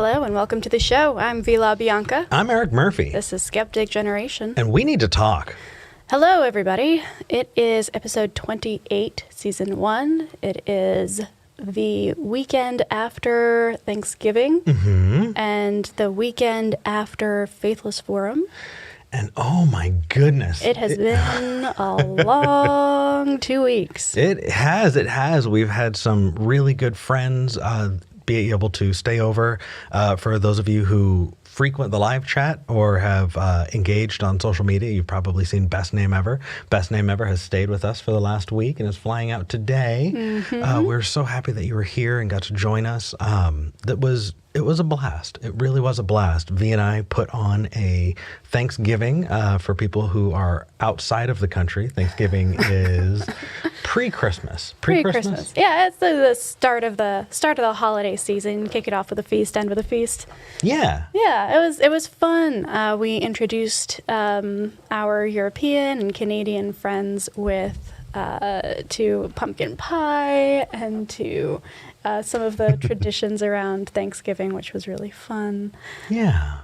Hello and welcome to the show. I'm Vila Bianca. I'm Eric Murphy. This is Skeptic Generation. And we need to talk. Hello, everybody. It is episode 28, season 1. It is the weekend after Thanksgiving and the weekend after Faithless Forum. And oh my goodness. It has been a long 2 weeks. It has. We've had some really good friends be able to stay over. For those of you who frequent the live chat or have engaged on social media, you've probably seen Best Name Ever. Best Name Ever has stayed with us for the last week and is flying out today. We're so happy that you were here and got to join us. It was a blast. It really was a blast. V and I put on a Thanksgiving for people who are outside of the country. Thanksgiving is pre-Christmas. Pre-Christmas. Yeah, it's the start of the holiday season. Kick it off with a feast, end with a feast. Yeah. Yeah, it was fun. We introduced our European and Canadian friends to pumpkin pie and to some of the traditions around Thanksgiving, which was really fun. Yeah.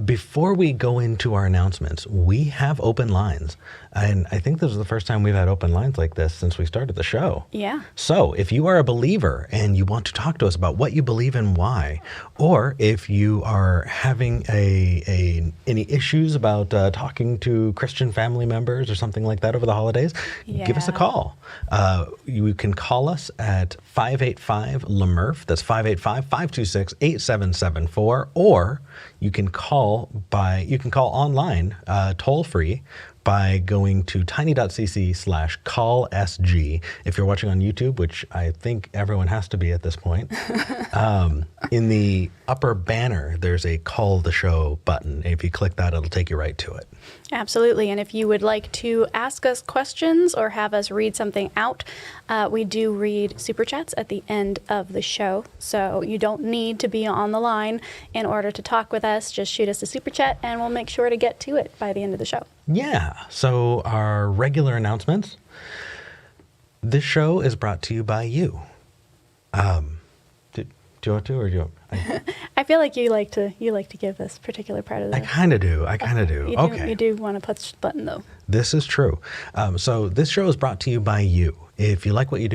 Before we go into our announcements, we have open lines. And I think this is the first time we've had open lines like this since we started the show. Yeah. So if you are a believer and you want to talk to us about what you believe and why, or if you are having any issues about talking to Christian family members or something like that over the holidays, give us a call. You can call us at 585-LaMurph. That's 585-526-8774. Or you can call online toll free by going to tiny.cc/callSG. If you're watching on YouTube, which I think everyone has to be at this point, in the upper banner, there's a call the show button. If you click that, it'll take you right to it. Absolutely. And if you would like to ask us questions or have us read something out, we do read super chats at the end of the show. So you don't need to be on the line in order to talk with us. Just shoot us a super chat and we'll make sure to get to it by the end of the show. Yeah. So our regular announcements. This show is brought to you by you. Do you want to, or do you want? I feel like you like to give this particular part of the. I kind of do. Okay. You do want to push the button though. This is true. So this show is brought to you by you. If you like what we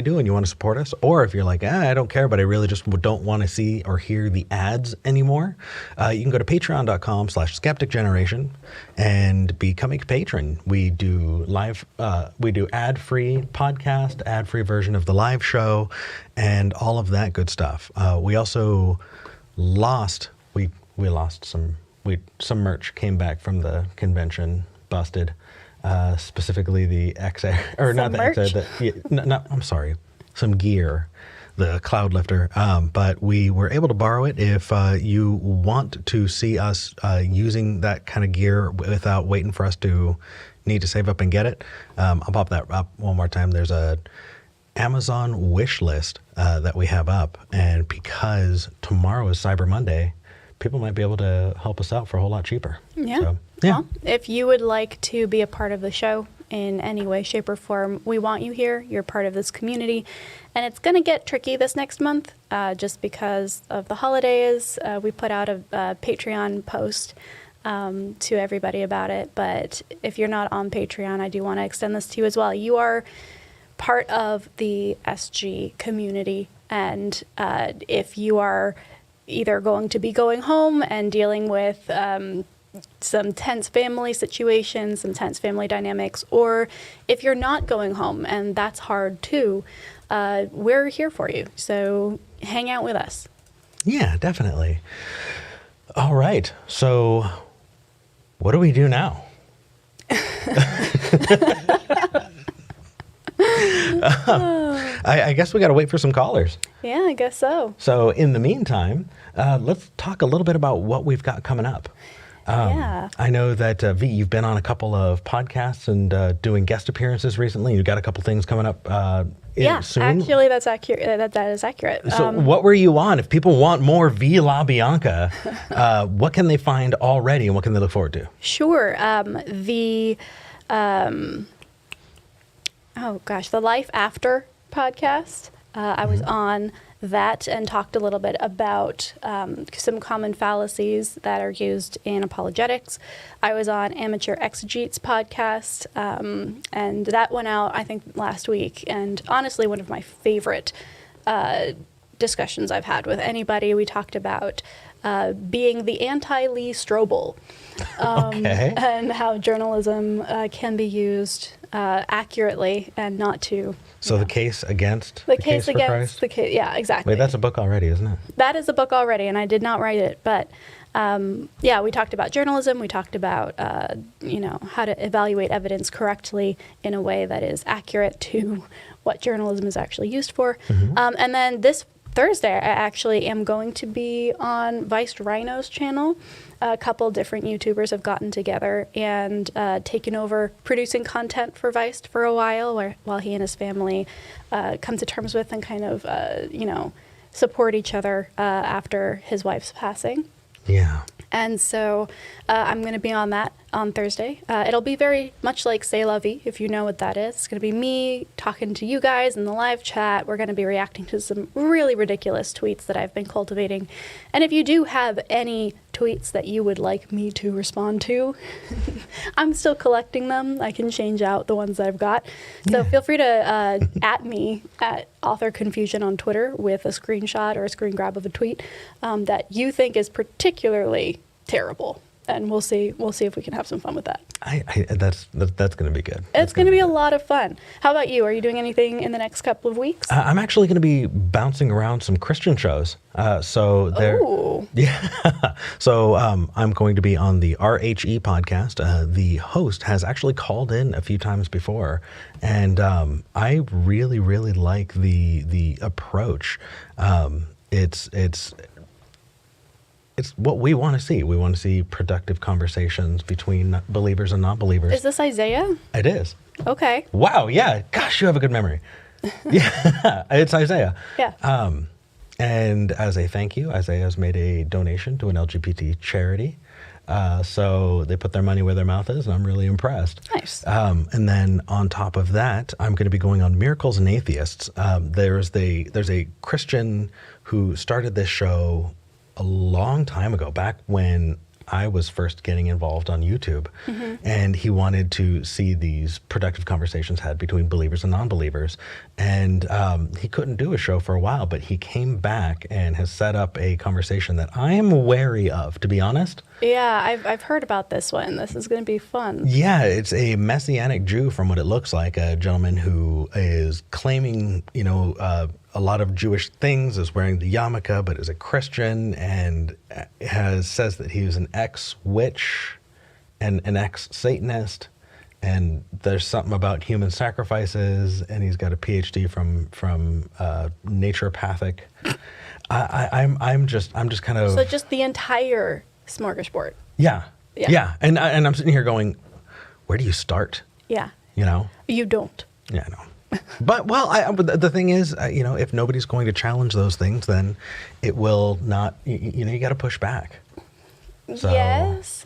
do, and you want to support us, or if you're like, I don't care, but I really just don't want to see or hear the ads anymore, you can go to patreon.com/skepticgeneration and become a patron. We do ad-free podcast, ad-free version of the live show, and all of that good stuff. We also lost some merch came back from the convention, busted. Specifically the some gear, the Cloud Lifter. But we were able to borrow it. If you want to see us using that kind of gear without waiting for us to need to save up and get it, I'll pop that up one more time. There's a Amazon wish list that we have up, and because tomorrow is Cyber Monday, people might be able to help us out for a whole lot cheaper. Yeah. So, yeah. Well, if you would like to be a part of the show in any way, shape, or form, we want you here. You're part of this community. And it's going to get tricky this next month just because of the holidays. We put out a Patreon post to everybody about it. But if you're not on Patreon, I do want to extend this to you as well. You are part of the SG community. And if you are either going to be going home and dealing with some tense family situations, some tense family dynamics, or if you're not going home and that's hard too, we're here for you. So hang out with us. Yeah, definitely. All right. So what do we do now? I guess we got to wait for some callers. Yeah, I guess so. So in the meantime, let's talk a little bit about what we've got coming up. I know that, V, you've been on a couple of podcasts and doing guest appearances recently. You've got a couple things coming up soon. Actually, that's accurate. That is accurate. So what were you on? If people want more V La Bianca, what can they find already and what can they look forward to? Sure. The Life After podcast I was on that and talked a little bit about some common fallacies that are used in apologetics. I was on Amateur Exegetes podcast, and that went out, I think, last week. And honestly, one of my favorite discussions I've had with anybody. We talked about being the anti-Lee Strobel, and how journalism can be used accurately and not to. So the case against The case for against Christ? the case, yeah, exactly. Wait, that's a book already, isn't it? That is a book already, and I did not write it. But yeah, we talked about journalism. We talked about how to evaluate evidence correctly in a way that is accurate to what journalism is actually used for. And then this Thursday, I actually am going to be on Viced Rhino's channel. A couple different YouTubers have gotten together and taken over producing content for Viced for a while, while he and his family come to terms with and kind of, support each other after his wife's passing. Yeah. And so I'm going to be on that on Thursday. It'll be very much like C'est La Vie, if you know what that is. It's going to be me talking to you guys in the live chat. We're going to be reacting to some really ridiculous tweets that I've been cultivating. And if you do have any tweets that you would like me to respond to, I'm still collecting them. I can change out the ones that I've got. So feel free to at me at Author Confusion on Twitter with a screenshot or a screen grab of a tweet that you think is particularly terrible, and we'll see if we can have some fun with that. That's going to be good. It's going to be a lot of fun. How about you? Are you doing anything in the next couple of weeks? I'm actually going to be bouncing around some Christian shows. So there, Ooh. yeah. So I'm going to be on the RHE podcast. The host has actually called in a few times before, and I really, really like the approach. It's what we want to see. We want to see productive conversations between believers and non-believers. Is this Isaiah? It is. Okay. Wow. Yeah. Gosh, you have a good memory. Yeah, it's Isaiah. Yeah. And as a thank you, Isaiah has made a donation to an LGBT charity. So they put their money where their mouth is, and I'm really impressed. Nice. And then on top of that, I'm going to be going on Miracles and Atheists. There's a Christian who started this show a long time ago, back when I was first getting involved on YouTube, and he wanted to see these productive conversations had between believers and non-believers. And he couldn't do a show for a while, but he came back and has set up a conversation that I am wary of, to be honest. Yeah, I've heard about this one. This is going to be fun. Yeah, it's a Messianic Jew, from what it looks like, a gentleman who is claiming, a lot of Jewish things, is wearing the yarmulke, but is a Christian, and says that he was an ex-witch and an ex-Satanist, and there's something about human sacrifices, and he's got a PhD from naturopathic. I'm just kind of, So just the entire smorgasbord. yeah. And I'm sitting here going, where do you start? Yeah. You don't. Yeah, I know. But but the thing is, if nobody's going to challenge those things, then it will not. You got to push back. So, Yes.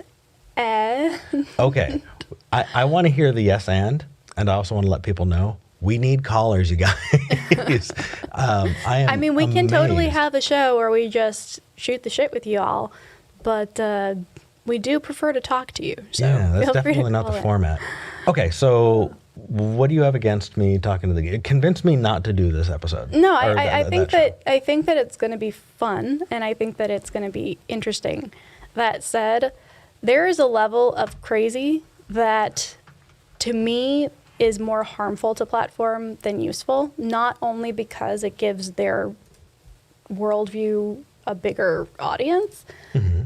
Okay, I want to hear the yes and I also want to let people know we need callers, you guys. I mean, we can totally amazed. have a show where we just shoot the shit with you all, but we do prefer to talk to you. So Yeah, that's feel free to definitely not call the in. format. Okay, so what do you have against me talking to the? Convince me not to do this episode. No, Or I think show. I think that it's going to be fun, and I think that it's going to be interesting. That said, there is a level of crazy that, to me, is more harmful to platform than useful. Not only because it gives their worldview a bigger audience,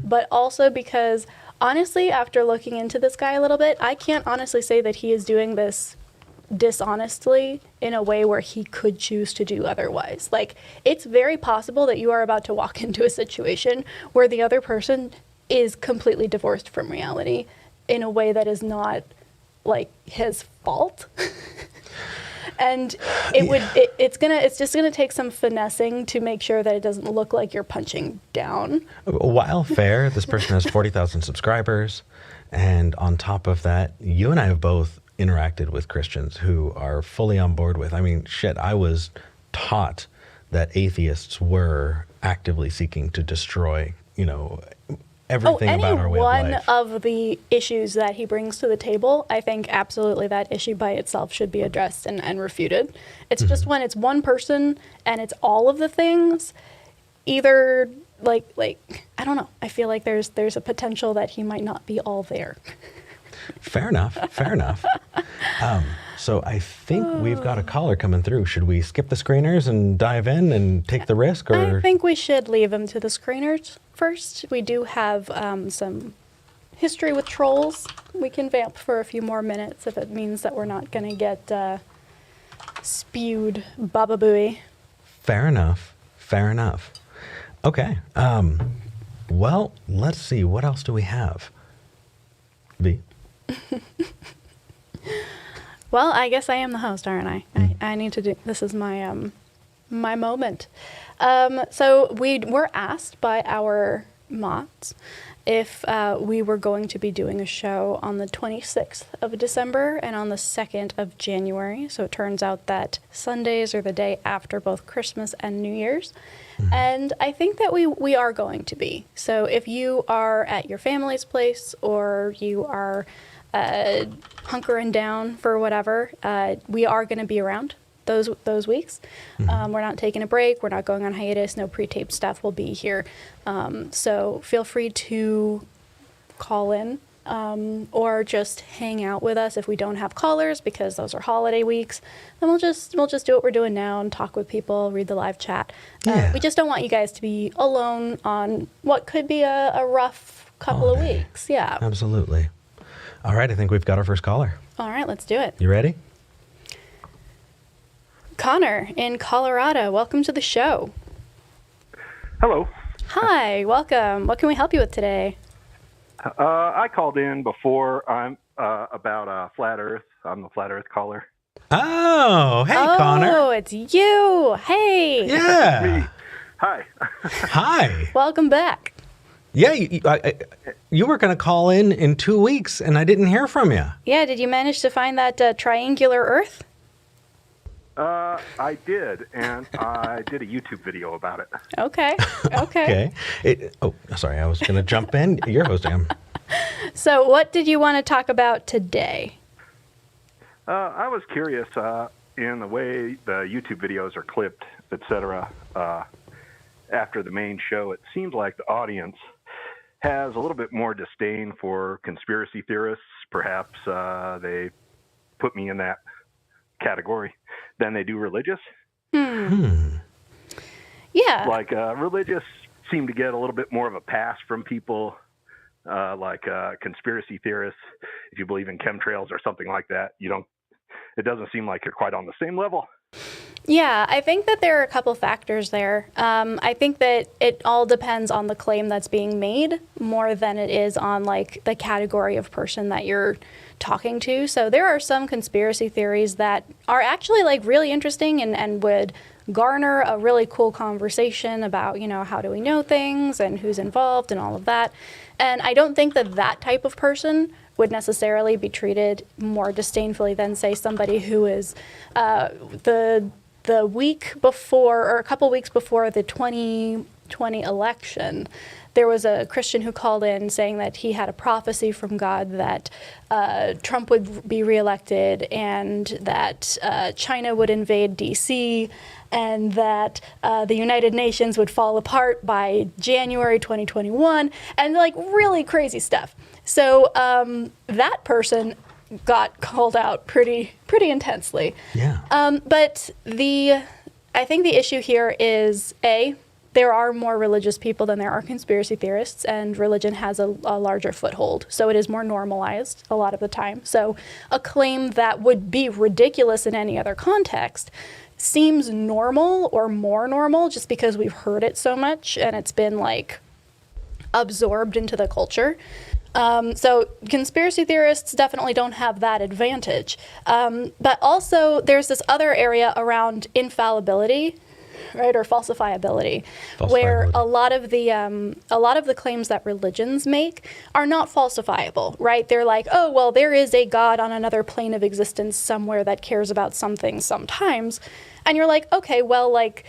but also because, honestly, after looking into this guy a little bit, I can't honestly say that he is doing this dishonestly in a way where he could choose to do otherwise. Like, it's very possible that you are about to walk into a situation where the other person is completely divorced from reality in a way that is not like his fault. And it's just gonna take some finessing to make sure that it doesn't look like you're punching down. While fair, this person has 40,000 subscribers, and on top of that, you and I have both interacted with Christians who are fully on board with. I mean, shit, I was taught that atheists were actively seeking to destroy, everything about our way of life. Any one of the issues that he brings to the table, I think absolutely that issue by itself should be addressed and refuted. It's just when it's one person and it's all of the things, either like I don't know. I feel like there's a potential that he might not be all there. Fair enough. So I think we've got a caller coming through. Should we skip the screeners and dive in and take the risk? Or I think we should leave them to the screeners first. We do have some history with trolls. We can vamp for a few more minutes if it means that we're not going to get spewed baba booey. Fair enough. Okay. Well, let's see. What else do we have? V? Well, I guess I am the host, aren't I? I need to do, this is my my moment. So we were asked by our mods if we were going to be doing a show on the 26th of December and on the 2nd of January. So it turns out that Sundays are the day after both Christmas and New Year's. And I think that we are going to be. So if you are at your family's place or you are hunkering down for whatever, we are going to be around those weeks. We're not taking a break. We're not going on hiatus. No pre-taped stuff will be here. So feel free to call in or just hang out with us if we don't have callers, because those are holiday weeks. Then we'll just do what we're doing now and talk with people, read the live chat. We just don't want you guys to be alone on what could be a rough couple of weeks. Yeah, absolutely. All right, I think we've got our first caller. All right, let's do it. You ready? Connor in Colorado, welcome to the show. Hello. Hi, welcome. What can we help you with today? I called in before. I'm about Flat Earth. I'm the Flat Earth caller. Oh, hey, Connor. Oh, it's you. Hey. Yeah. Me. Hi. Hi. Welcome back. Yeah, you were going to call in 2 weeks, and I didn't hear from you. Yeah, did you manage to find that triangular Earth? I did, and I did a YouTube video about it. Okay. Okay. Sorry, I was going to jump in. You're hosting. So what did you want to talk about today? I was curious in the way the YouTube videos are clipped, etc. After the main show, it seems like the audience has a little bit more disdain for conspiracy theorists. Perhaps they put me in that category than they do religious. Yeah. Like religious seem to get a little bit more of a pass from people, like conspiracy theorists. If you believe in chemtrails or something like that, it doesn't seem like you're quite on the same level. Yeah, I think that there are a couple factors there. I think that it all depends on the claim that's being made more than it is on like the category of person that you're talking to. So there are some conspiracy theories that are actually like really interesting and would garner a really cool conversation about, how do we know things and who's involved and all of that. And I don't think that that type of person would necessarily be treated more disdainfully than, say, somebody who is the week before or a couple weeks before the 2020 election. There was a Christian who called in saying that he had a prophecy from God that Trump would be reelected and that China would invade D.C. and that the United Nations would fall apart by January 2021, and like really crazy stuff. So that person got called out pretty intensely. Yeah. But I think the issue here is there are more religious people than there are conspiracy theorists, and religion has a larger foothold. So it is more normalized a lot of the time. So a claim that would be ridiculous in any other context seems normal or more normal just because we've heard it so much and it's been like absorbed into the culture. So conspiracy theorists definitely don't have that advantage. But also there's this other area around infallibility, right, or falsifiability, where a lot of the claims that religions make are not falsifiable, right? They're like, oh, well, there is a God on another plane of existence somewhere that cares about something sometimes. And you're like, okay, well, like,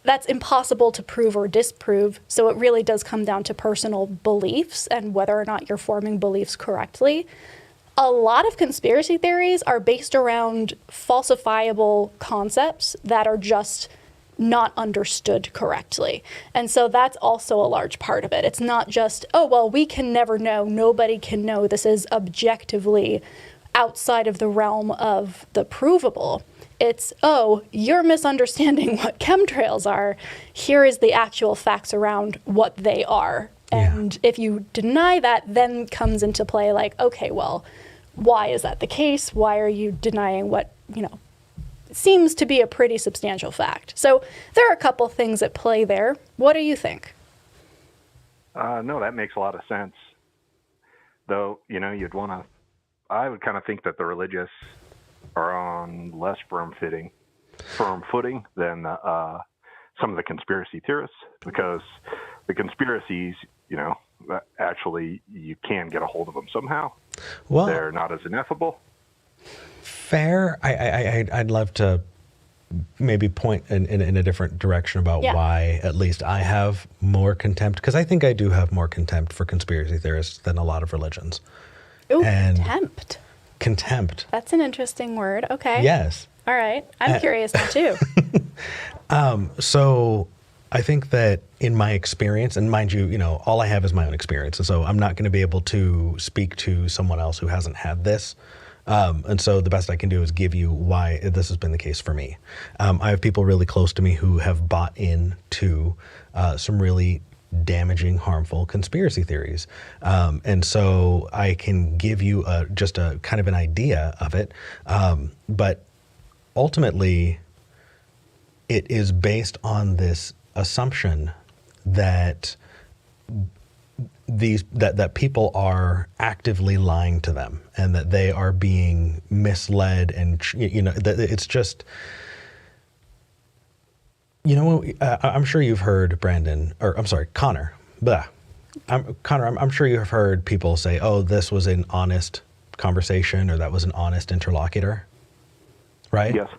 that's impossible to prove or disprove. So it really does come down to personal beliefs and whether or not you're forming beliefs correctly. A lot of conspiracy theories are based around falsifiable concepts that are just not understood correctly. And so that's also a large part of it. It's not just, oh, well, we can never know. Nobody can know. This is objectively outside of the realm of the provable. It's, oh, you're misunderstanding what chemtrails are. Here is the actual facts around what they are. And if you deny that, then comes into play like, okay, well, why is that the case? Why are you denying what, seems to be a pretty substantial fact? So there are a couple things at play there. What do you think? No, that makes a lot of sense. Though, you'd want to, I would kind of think that the religious are on less firm footing than some of the conspiracy theorists, because the conspiracies, actually you can get a hold of them somehow. Well, they're not as ineffable. Fair. I'd love to maybe point in a different direction about why at least I have more contempt, because I think I do have more contempt for conspiracy theorists than a lot of religions. Ooh, contempt. Contempt. That's an interesting word. Okay. Yes. All right. I'm curious now too. So I think that in my experience, and mind you, all I have is my own experience. And so I'm not going to be able to speak to someone else who hasn't had this. And so the best I can do is give you why this has been the case for me. I have people really close to me who have bought into some really damaging, harmful conspiracy theories. And so I can give you just a kind of an idea of it. But ultimately, it is based on this assumption that that people are actively lying to them and that they are being misled, and that it's just, I'm sure you've heard Connor. I'm sure you have heard people say, "Oh, this was an honest conversation," or "That was an honest interlocutor," right? Yes.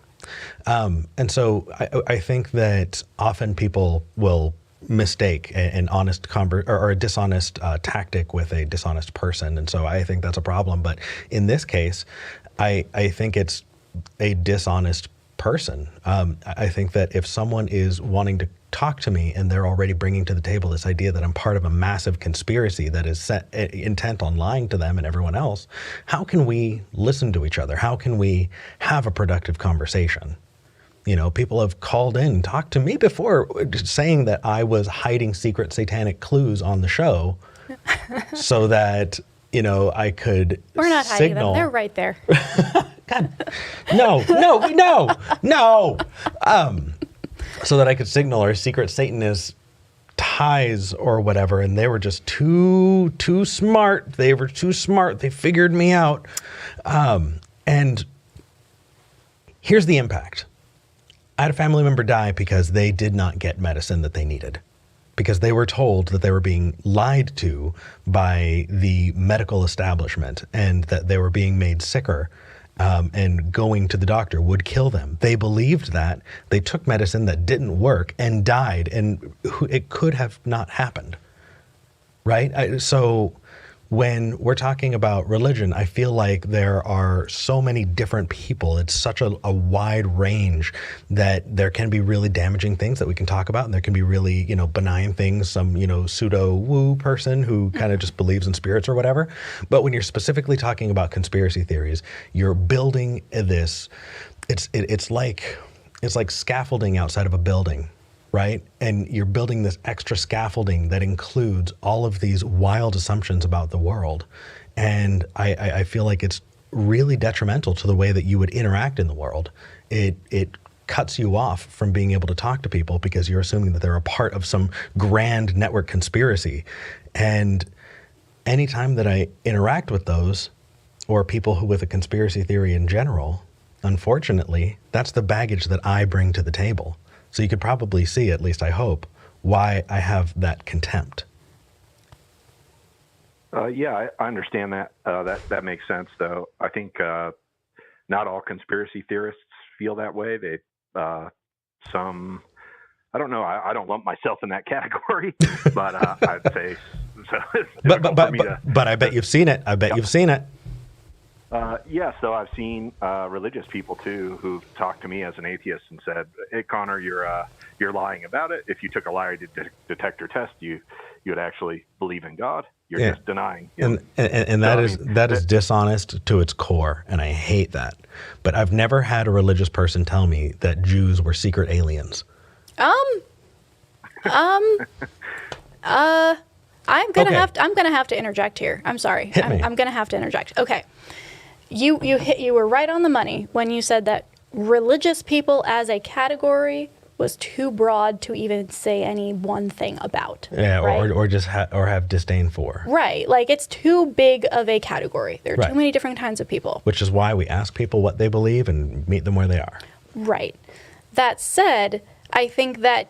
And so I think that often people will mistake an honest or a dishonest tactic with a dishonest person. And so I think that's a problem. But in this case, I think it's a dishonest person. I think that if someone is wanting to talk to me and they're already bringing to the table this idea that I'm part of a massive conspiracy that is intent on lying to them and everyone else, how can we listen to each other? How can we have a productive conversation? People have called in and talked to me before saying that I was hiding secret satanic clues on the show so that, I could We're not hiding signal. them. They're right there. God, no. So that I could signal our secret Satanist ties or whatever. And they were just too smart. They were too smart. They figured me out. And here's the impact. I had a family member die because they did not get medicine that they needed, because they were told that they were being lied to by the medical establishment and that they were being made sicker, and going to the doctor would kill them. They believed that. They took medicine that didn't work and died, and it could have not happened, right? So when we're talking about religion, I feel like there are so many different people. It's such a wide range that there can be really damaging things that we can talk about, and there can be really, benign things, some, pseudo woo person who kind of just believes in spirits or whatever. But when you're specifically talking about conspiracy theories, you're building this, it's like scaffolding outside of a building. Right? And you're building this extra scaffolding that includes all of these wild assumptions about the world. And I feel like it's really detrimental to the way that you would interact in the world. It cuts you off from being able to talk to people because you're assuming that they're a part of some grand network conspiracy. And anytime that I interact with those, or people who with a conspiracy theory in general, unfortunately, that's the baggage that I bring to the table. So you could probably see, at least I hope, why I have that contempt. Yeah, I understand that. That makes sense, though. I think not all conspiracy theorists feel that way. Some I don't know. I don't lump myself in that category, but I'd say so. It's But difficult for me to- I bet you've seen it. I bet you've seen it. Yeah, so I've seen religious people too who've talked to me as an atheist and said, "Hey, Connor, you're lying about it. If you took a lie detector test, you would actually believe in God. You're just denying." And that is dishonest to its core, and I hate that. But I've never had a religious person tell me that Jews were secret aliens. I'm gonna Okay. have to interject here. I'm sorry. Hit me. I'm gonna have to interject. Okay. You were right on the money when you said that religious people as a category was too broad to even say any one thing about. Yeah, right? or just or have disdain for. Right. Like, it's too big of a category. There are Right. too many different kinds of people. Which is why we ask people what they believe and meet them where they are. Right. That said, I think that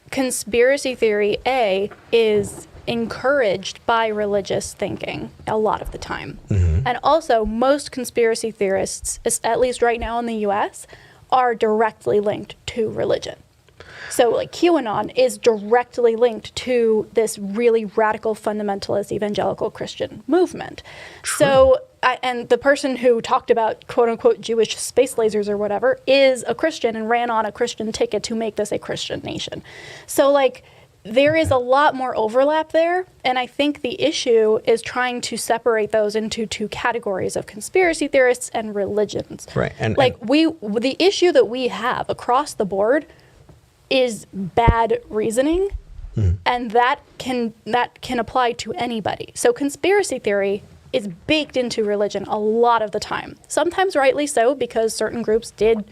conspiracy theory, A, is encouraged by religious thinking a lot of the time. And also, most conspiracy theorists, at least right now in the US, are directly linked to religion. So, like, QAnon is directly linked to this really radical fundamentalist evangelical Christian movement. True. So, and the person who talked about quote unquote Jewish space lasers or whatever is a Christian and ran on a Christian ticket to make this a Christian nation. So, like, there is a lot more overlap there, and I think the issue is trying to separate those into two categories of conspiracy theorists and religions. Right, and the issue that we have across the board is bad reasoning, and that can apply to anybody. So conspiracy theory is baked into religion a lot of the time. Sometimes rightly so, because certain groups did,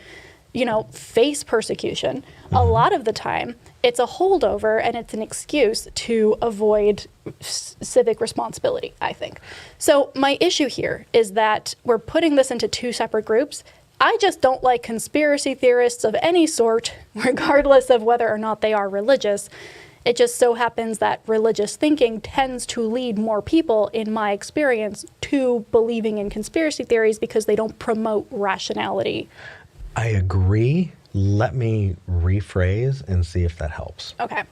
face persecution. A lot of the time, it's a holdover and it's an excuse to avoid civic responsibility, I think. So my issue here is that we're putting this into two separate groups. I just don't like conspiracy theorists of any sort, regardless of whether or not they are religious. It just so happens that religious thinking tends to lead more people, in my experience, to believing in conspiracy theories because they don't promote rationality. I agree. Let me rephrase and see if that helps. Okay.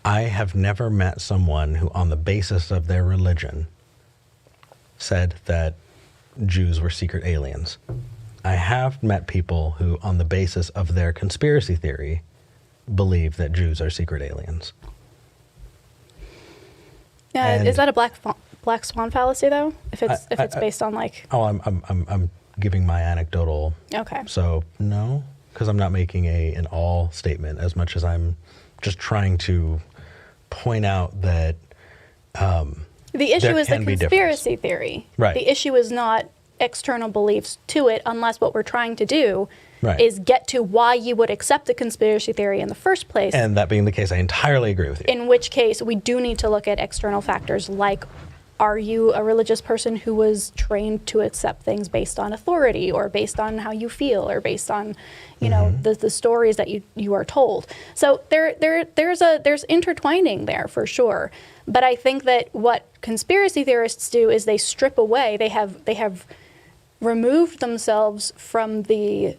I have never met someone who, on the basis of their religion, said that Jews were secret aliens. I have met people who, on the basis of their conspiracy theory, believe that Jews are secret aliens. And- Is that a black swan fallacy, though? If it's based on, like... Oh, I'm giving my anecdotal. Okay. So no, because I'm not making an all statement as much as I'm just trying to point out that the issue there is the can be conspiracy theory. Right. The issue is not external beliefs to it, unless what we're trying to do Right. is get to why you would accept a conspiracy theory in the first place. And that being the case, I entirely agree with you. In which case, we do need to look at external factors like, are you a religious person who was trained to accept things based on authority or based on how you feel or based on, the stories that you are told. So there's intertwining there for sure. But I think that what conspiracy theorists do is they strip away, they have removed themselves from the,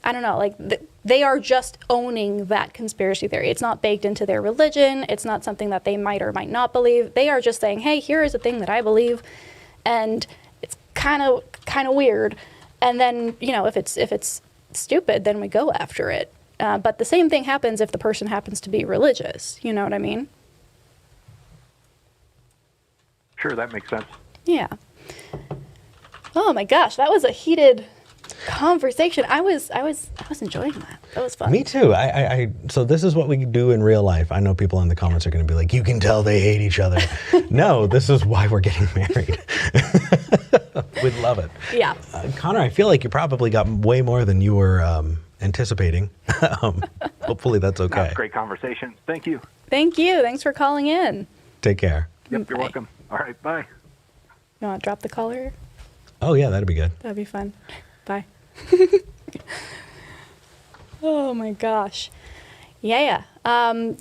I don't know, they are just owning that conspiracy theory. It's not baked into their religion. It's not something that they might or might not believe. They are just saying, hey, here is a thing that I believe, and it's kind of weird. And then, if it's stupid, then we go after it. But the same thing happens if the person happens to be religious. You know what I mean? Sure, that makes sense. Yeah. Oh my gosh, that was a heated conversation. I was enjoying that. That was fun. Me too. So this is what we do in real life. I know people in the comments are going to be like, you can tell they hate each other. No, this is why we're getting married. We'd love it. Yeah. Connor, I feel like you probably got way more than you were anticipating. Hopefully that's okay. Great conversation. Thank you. Thank you. Thanks for calling in. Take care. Yep, you're Bye. welcome. All right, bye. You want to drop the caller? Oh yeah, that'd be good. That'd be fun. Bye. Oh my gosh. Yeah.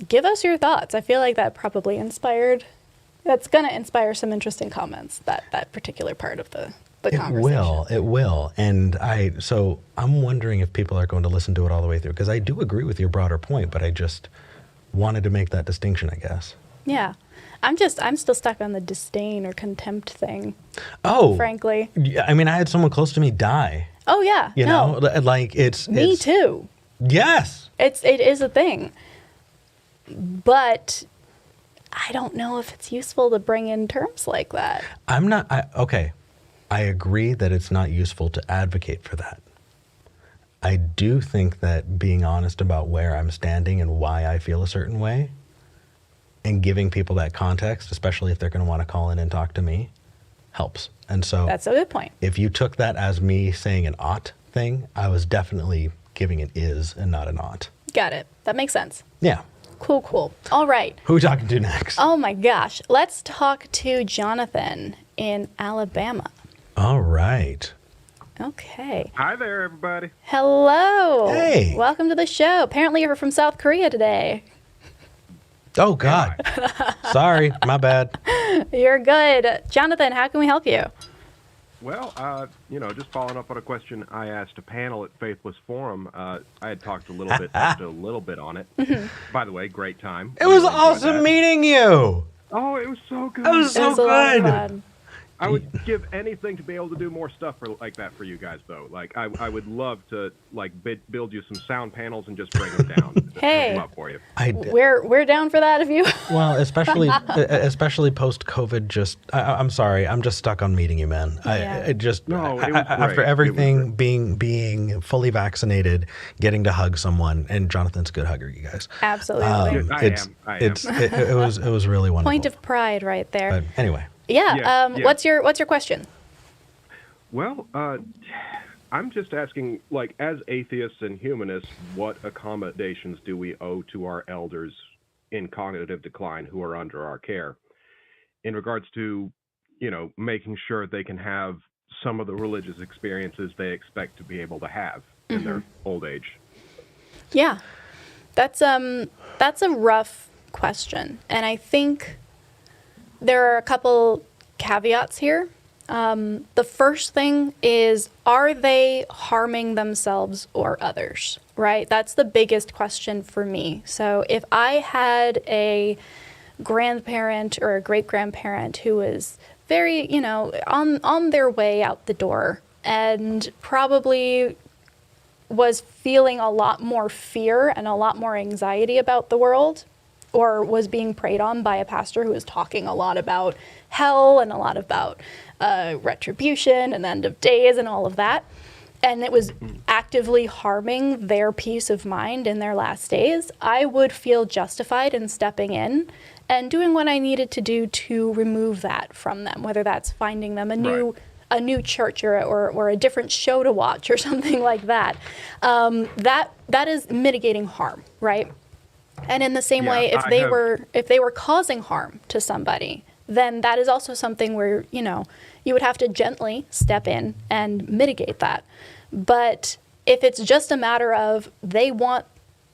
Give us your thoughts. I feel like that probably that's going to inspire some interesting comments, that particular part of the the conversation. It will. And I'm wondering if people are going to listen to it all the way through, because I do agree with your broader point, but I just wanted to make that distinction, I guess. Yeah. I'm still stuck on the disdain or contempt thing. Oh. Frankly. I mean, I had someone close to me die. Oh, yeah. You know, like Me too. Yes. It is a thing. But I don't know if it's useful to bring in terms like that. Okay. I agree that it's not useful to advocate for that. I do think that being honest about where I'm standing and why I feel a certain way and giving people that context, especially if they're going to want to call in and talk to me, helps. And so That's a good point. if you took that as me saying an ought thing, I was definitely giving an is and not an ought. Got it. That makes sense. Yeah. Cool. All right. Who are we talking to next? Oh my gosh. Let's talk to Johnathan in Alabama. All right. Okay. Hi there, everybody. Hello. Hey. Welcome to the show. Apparently you're from South Korea today. Oh, God. Sorry. My bad. You're good. Johnathan, how can we help you? Well, just following up on a question I asked a panel at Faithless Forum. I had talked a little bit, just a little bit on it. By the way, great time. It was Really enjoyed awesome that. meeting you. Oh, it was so good. It was so It was a lot of good. fun. I would give anything to be able to do more stuff like that for you guys, though. Like, I would love to build you some sound panels and just bring them down. Hey. Them up for you. We're down for that if you Well, especially post COVID. I'm sorry, I'm just stuck on meeting you, man. Yeah. No, it was after great. everything, being fully vaccinated, getting to hug someone, and Jonathan's a good hugger, you guys. Absolutely. I am. It was really wonderful. Point of pride right there. But anyway, Yeah. Yeah, yeah. What's your question? Well, I'm just asking, like, as atheists and humanists, what accommodations do we owe to our elders in cognitive decline who are under our care in regards to, making sure they can have some of the religious experiences they expect to be able to have in their old age? Yeah. That's a rough question. And I think there are a couple caveats here. The first thing is, are they harming themselves or others, right? That's the biggest question for me. So if I had a grandparent or a great-grandparent who was very, on their way out the door and probably was feeling a lot more fear and a lot more anxiety about the world, or was being preyed on by a pastor who was talking a lot about hell and a lot about retribution and end of days and all of that, and it was actively harming their peace of mind in their last days, I would feel justified in stepping in and doing what I needed to do to remove that from them, whether that's finding them a new church or a different show to watch or something like that. That is mitigating harm, right? And in the same way, if they were causing harm to somebody, then that is also something where, you would have to gently step in and mitigate that. But if it's just a matter of they want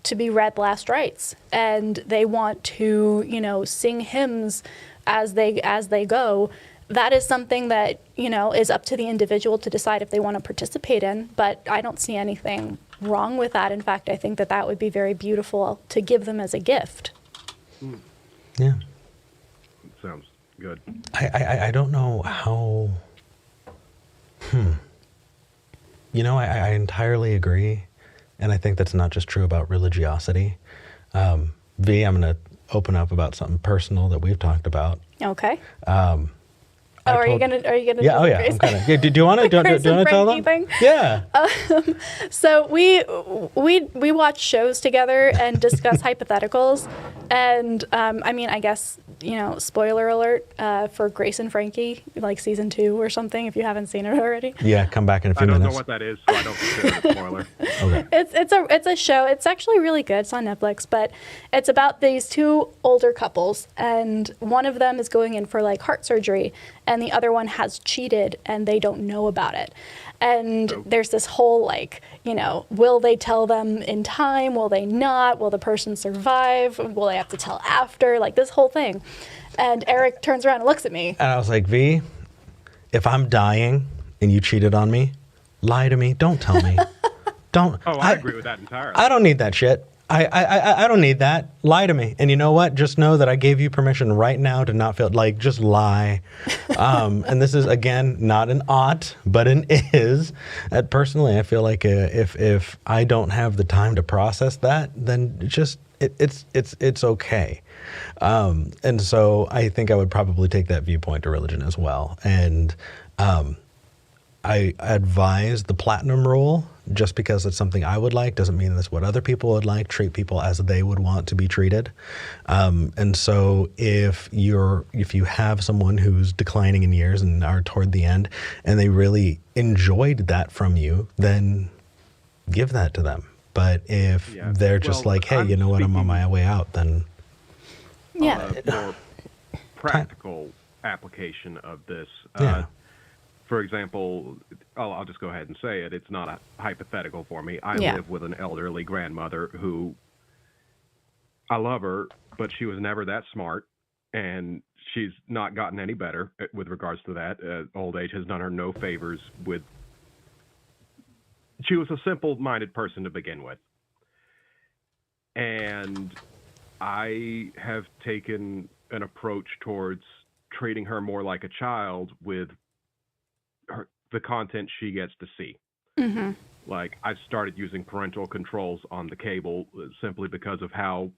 to be read last rites and they want to, sing hymns as they go, that is something that, is up to the individual to decide if they want to participate in. But I don't see anything wrong with that. In fact, I think that would be very beautiful to give them as a gift. yeah. Sounds good. I don't know how. I entirely agree, and I think that's not just true about religiosity. V, I'm going to open up about something personal that we've talked about. Okay. Are you gonna? Yeah. Oh, yeah. I'm kind of. Yeah, do you want to? Do you want to tell them? Thing? Yeah. So we watch shows together and discuss hypotheticals, and I guess spoiler alert for Grace and Frankie, like season 2 or something, if you haven't seen it already. Yeah. Come back in a few I don't minutes. know what that is, so I don't consider it a spoiler. Okay. It's a show. It's actually really good. It's on Netflix, but it's about these two older couples, and one of them is going in for like heart surgery, and the other one has cheated, and they don't know about it. And there's this whole will they tell them in time? Will they not? Will the person survive? Will they have to tell after? Like this whole thing. And Eric turns around and looks at me. And I was like, V, if I'm dying and you cheated on me, lie to me. Don't tell me. Don't. Oh, I agree with that entirely. I don't need that shit. I don't need that. Lie to me. And you know what? Just know that I gave you permission right now to not feel like, just lie. And this is, again, not an ought, but an is. Personally, I feel like if I don't have the time to process that, then just it's okay. And so I think I would probably take that viewpoint to religion as well. And I advise the platinum rule. Just because it's something I would like doesn't mean that's what other people would like. Treat people as they would want to be treated. And so if you have someone who's declining in years and are toward the end and they really enjoyed that from you, then give that to them. But if they're just like, hey, you know what, I'm on my way out, then... Yeah. More practical application of this. Yeah. For example, I'll just go ahead and say it. It's not a hypothetical for me. I Yeah. live with an elderly grandmother who, I love her, but she was never that smart, and she's not gotten any better with regards to that. Old age has done her no favors with... She was a simple-minded person to begin with. And I have taken an approach towards treating her more like a child with the content she gets to see. Mm-hmm. Like, I've started using parental controls on the cable simply because of how,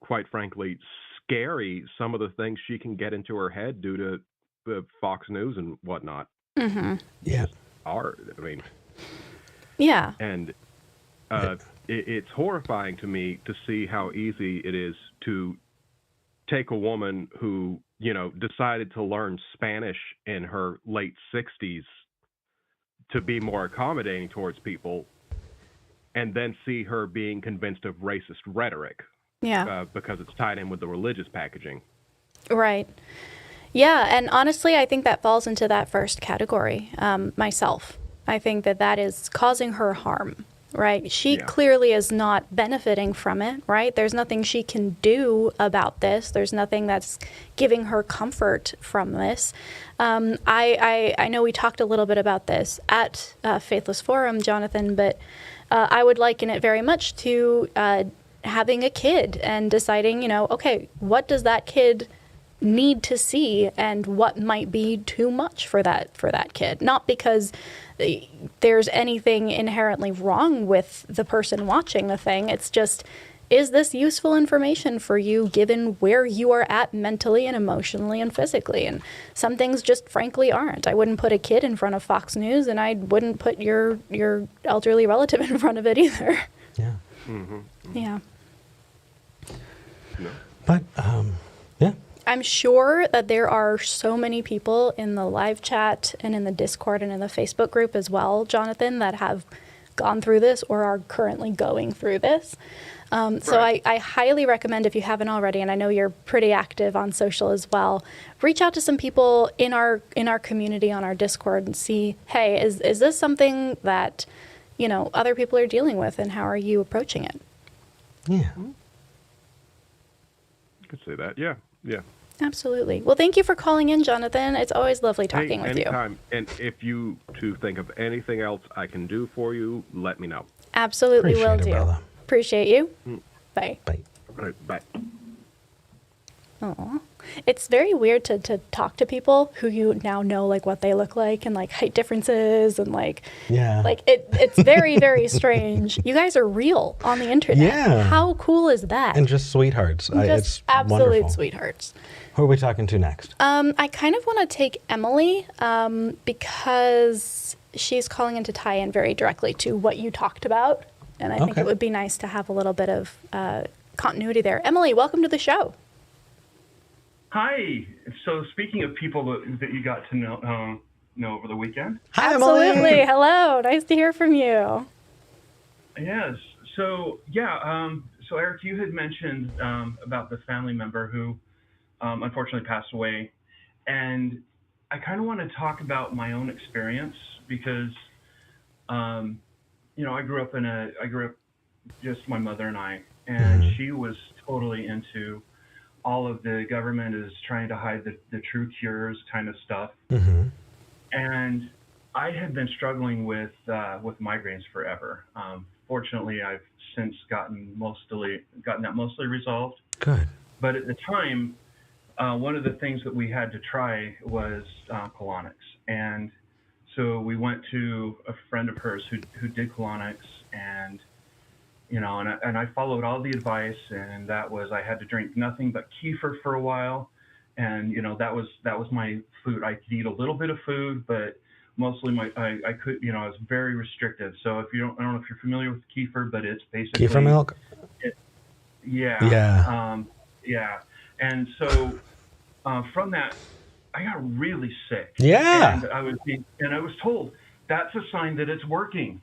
quite frankly, scary some of the things she can get into her head due to the Fox News and whatnot. Mm-hmm. Yeah. Are, I mean... Yeah. And it's horrifying to me to see how easy it is to take a woman who, decided to learn Spanish in her late 60s to be more accommodating towards people, and then see her being convinced of racist rhetoric. Yeah. Because it's tied in with the religious packaging. Right. Yeah, and honestly, I think that falls into that first category, myself. I think that is causing her harm, right? She clearly is not benefiting from it, right? There's nothing she can do about this. There's nothing that's giving her comfort from this. I know we talked a little bit about this at Faithless Forum, Johnathan, but I would liken it very much to having a kid and deciding, okay, what does that kid need to see and what might be too much for that kid? Not because there's anything inherently wrong with the person watching the thing. It's just, is this useful information for you given where you are at mentally and emotionally and physically? And some things just frankly aren't. I wouldn't put a kid in front of Fox News, and I wouldn't put your elderly relative in front of it either. Yeah. Mm-hmm. Yeah. No. But, yeah. I'm sure that there are so many people in the live chat and in the Discord and in the Facebook group as well, Johnathan, that have gone through this or are currently going through this. So I highly recommend, if you haven't already, and I know you're pretty active on social as well, reach out to some people in our community on our Discord and see, hey, is this something that, other people are dealing with, and how are you approaching it? Yeah. I could say that. Yeah. Absolutely. Well, thank you for calling in, Johnathan. It's always lovely talking with anytime. You. And if you two think of anything else I can do for you, let me know. Absolutely. Appreciate will it, do. brother. Appreciate you. Bye. Bye. All right, bye. Aw. It's very weird to talk to people who you now know, like, what they look like and, like, height differences and, like, Yeah. like it's very, very strange. You guys are real on the internet. Yeah. How cool is that? And just sweethearts. Just It's absolute wonderful. sweethearts. Who are we talking to next? I kind of want to take Emily because she's calling in to tie in very directly to what you talked about. And I think Okay. it would be nice to have a little bit of continuity there. Emily, welcome to the show. Hi. So speaking of people that you got to know over the weekend. Hi, Absolutely. Emily. Hello. Nice to hear from you. Yes. So so Eric, you had mentioned about the family member who unfortunately passed away, and I kind of want to talk about my own experience because I grew up just my mother and I, and she was totally into all of the government is trying to hide the true cures kind of stuff. Mm-hmm. And I had been struggling with migraines forever. Fortunately, I've since gotten that mostly resolved. Good. But at the time, one of the things that we had to try was colonics, and so we went to a friend of hers who did colonics, and and I followed all the advice, and that was I had to drink nothing but kefir for a while, and that was my food. I could eat a little bit of food, but mostly I could I was very restrictive. So if I don't know if you're familiar with kefir, but it's basically Kefir milk? yeah. Yeah. Yeah. And so from that, I got really sick. Yeah. And I was told that's a sign that it's working.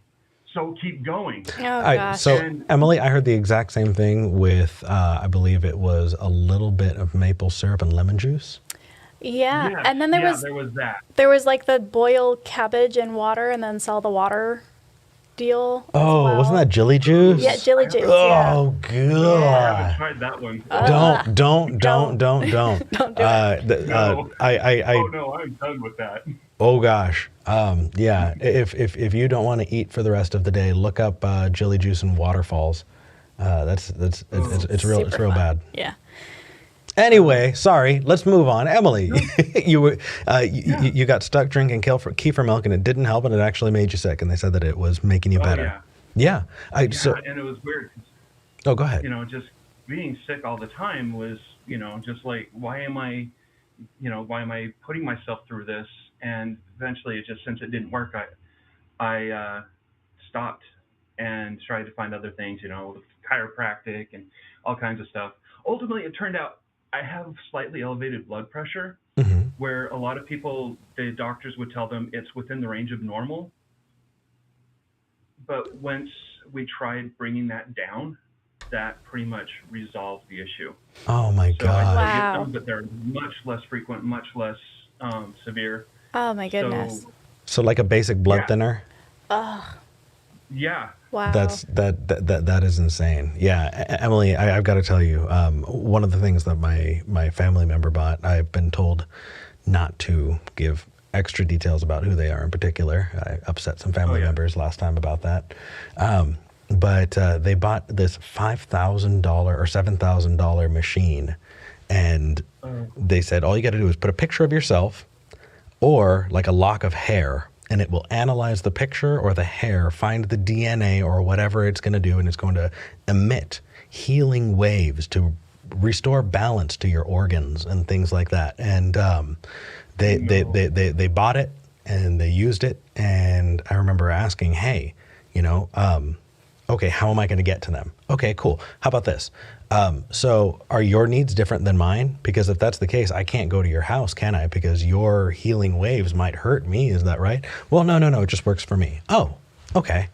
So keep going. Oh, gosh. So, Emily, I heard the exact same thing with, I believe it was a little bit of maple syrup and lemon juice. Yeah. Yes, And then there was that. There was like the boil cabbage in water and then sell the water deal. Oh, wasn't that Jilly juice? Yeah, Jilly juice. Oh, I God. haven't tried that one. Don't. Don't do it. No. I Oh no, I'm done with that. Oh gosh. Yeah. If you don't want to eat for the rest of the day, look up Jilly juice and waterfalls. It's real Super fun. bad. Yeah. Anyway, sorry. Let's move on. Emily, you got stuck drinking kefir milk and it didn't help and it actually made you sick. And they said that it was making you better. Yeah. Yeah. And it was weird. Oh, go ahead. Just being sick all the time was, just like, why am I putting myself through this? And eventually, since it didn't work, I stopped and tried to find other things, chiropractic and all kinds of stuff. Ultimately, it turned out I have slightly elevated blood pressure, where a lot of people, the doctors would tell them it's within the range of normal. But once we tried bringing that down, that pretty much resolved the issue. Oh my So I God. still Wow. get them, but they're much less frequent, much less severe. Oh, my goodness. So like a basic blood thinner? Yeah. Wow. That is insane. Yeah, Emily, I've got to tell you, one of the things that my family member bought, I've been told not to give extra details about who they are in particular. I upset some family members last time about that. But they bought this $5,000 or $7,000 machine, and they said all you got to do is put a picture of yourself or like a lock of hair, and it will analyze the picture or the hair, find the DNA or whatever it's going to do, and it's going to emit healing waves to restore balance to your organs and things like that. And they bought it and they used it, and I remember asking, hey, okay, how am I going to get to them? Okay, cool. How about this? So are your needs different than mine? Because if that's the case, I can't go to your house, can I? Because your healing waves might hurt me. Is that right? Well, no. It just works for me. Oh, okay.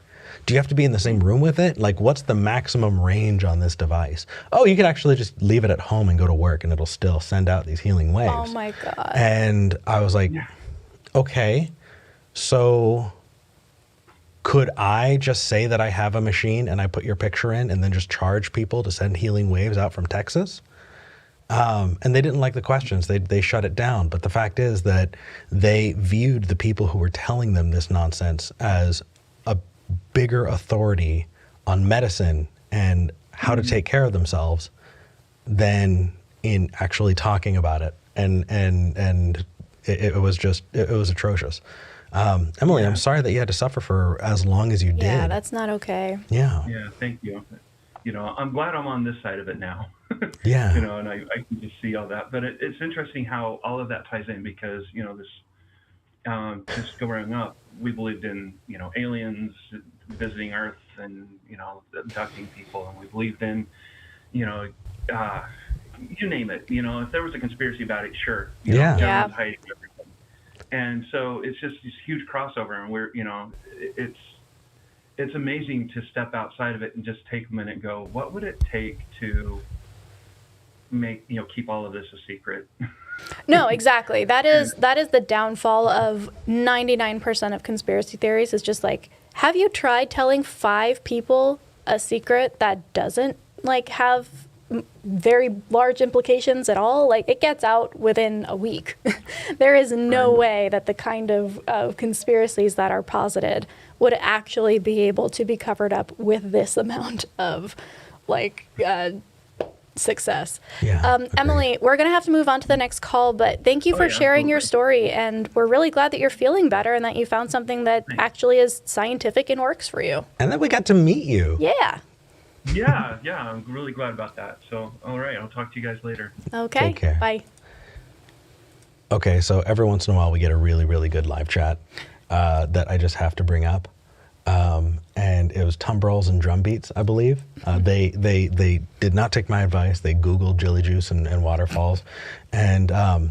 Do you have to be in the same room with it? Like, what's the maximum range on this device? Oh, you could actually just leave it at home and go to work and it'll still send out these healing waves. Oh, my God. And I was like, okay, so could I just say that I have a machine and I put your picture in and then just charge people to send healing waves out from Texas? And they didn't like the questions. They shut it down. But the fact is that they viewed the people who were telling them this nonsense as a bigger authority on medicine and how to take care of themselves than in actually talking about it. And it was atrocious. Emily, I'm sorry that you had to suffer for as long as you did. Yeah, that's not okay. Yeah. Yeah, thank you. I'm glad I'm on this side of it now. Yeah. And I can just see all that. But it's interesting how all of that ties in because, just growing up, we believed in, aliens visiting Earth and, abducting people. And we believed in, you name it. If there was a conspiracy about it, sure. Government's hiding everything. And so it's just this huge crossover, and we're, it's amazing to step outside of it and just take a minute and go, what would it take to make, keep all of this a secret? No, exactly. That is the downfall of 99% of conspiracy theories is just like, have you tried telling 5 people a secret that doesn't have very large implications at all, like it gets out within a week. There is no way that the kind of conspiracies that are posited would actually be able to be covered up with this amount of like success. Yeah, Emily, we're going to have to move on to the next call, but thank you for sharing your story. And we're really glad that you're feeling better and that you found something that actually is scientific and works for you. And then we got to meet you. Yeah. Yeah, I'm really glad about that. So, all right, I'll talk to you guys later. Okay. Take care. Bye. Okay, so every once in a while we get a really, really good live chat that I just have to bring up. And it was tumbrils and drum beats, I believe. They did not take my advice. They Googled Jilly Juice and waterfalls. And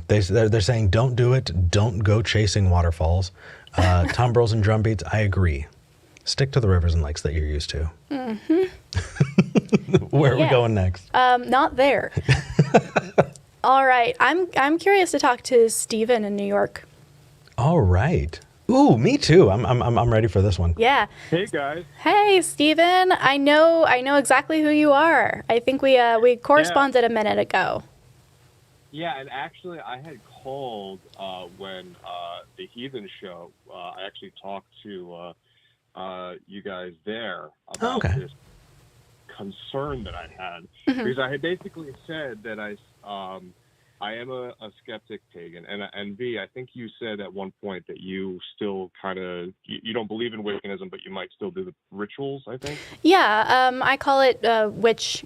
they're saying, don't do it. Don't go chasing waterfalls. Tumbrils and drum beats, I agree. Stick to the rivers and lakes that you're used to. Where are we going next? Not there. All right. I'm curious to talk to Steven in New York. All right. Ooh, me too. I'm ready for this one. Yeah. Hey guys. Hey, Steven. I know exactly who you are. I think we corresponded a minute ago. Yeah, and actually I had called when the Heathen show. I actually talked to you guys there about this concern that I had, because I had basically said that I am a skeptic pagan, and V, I think you said at one point that you still kind of you don't believe in Wiccanism, but you might still do the rituals, I think. Yeah, I call it witch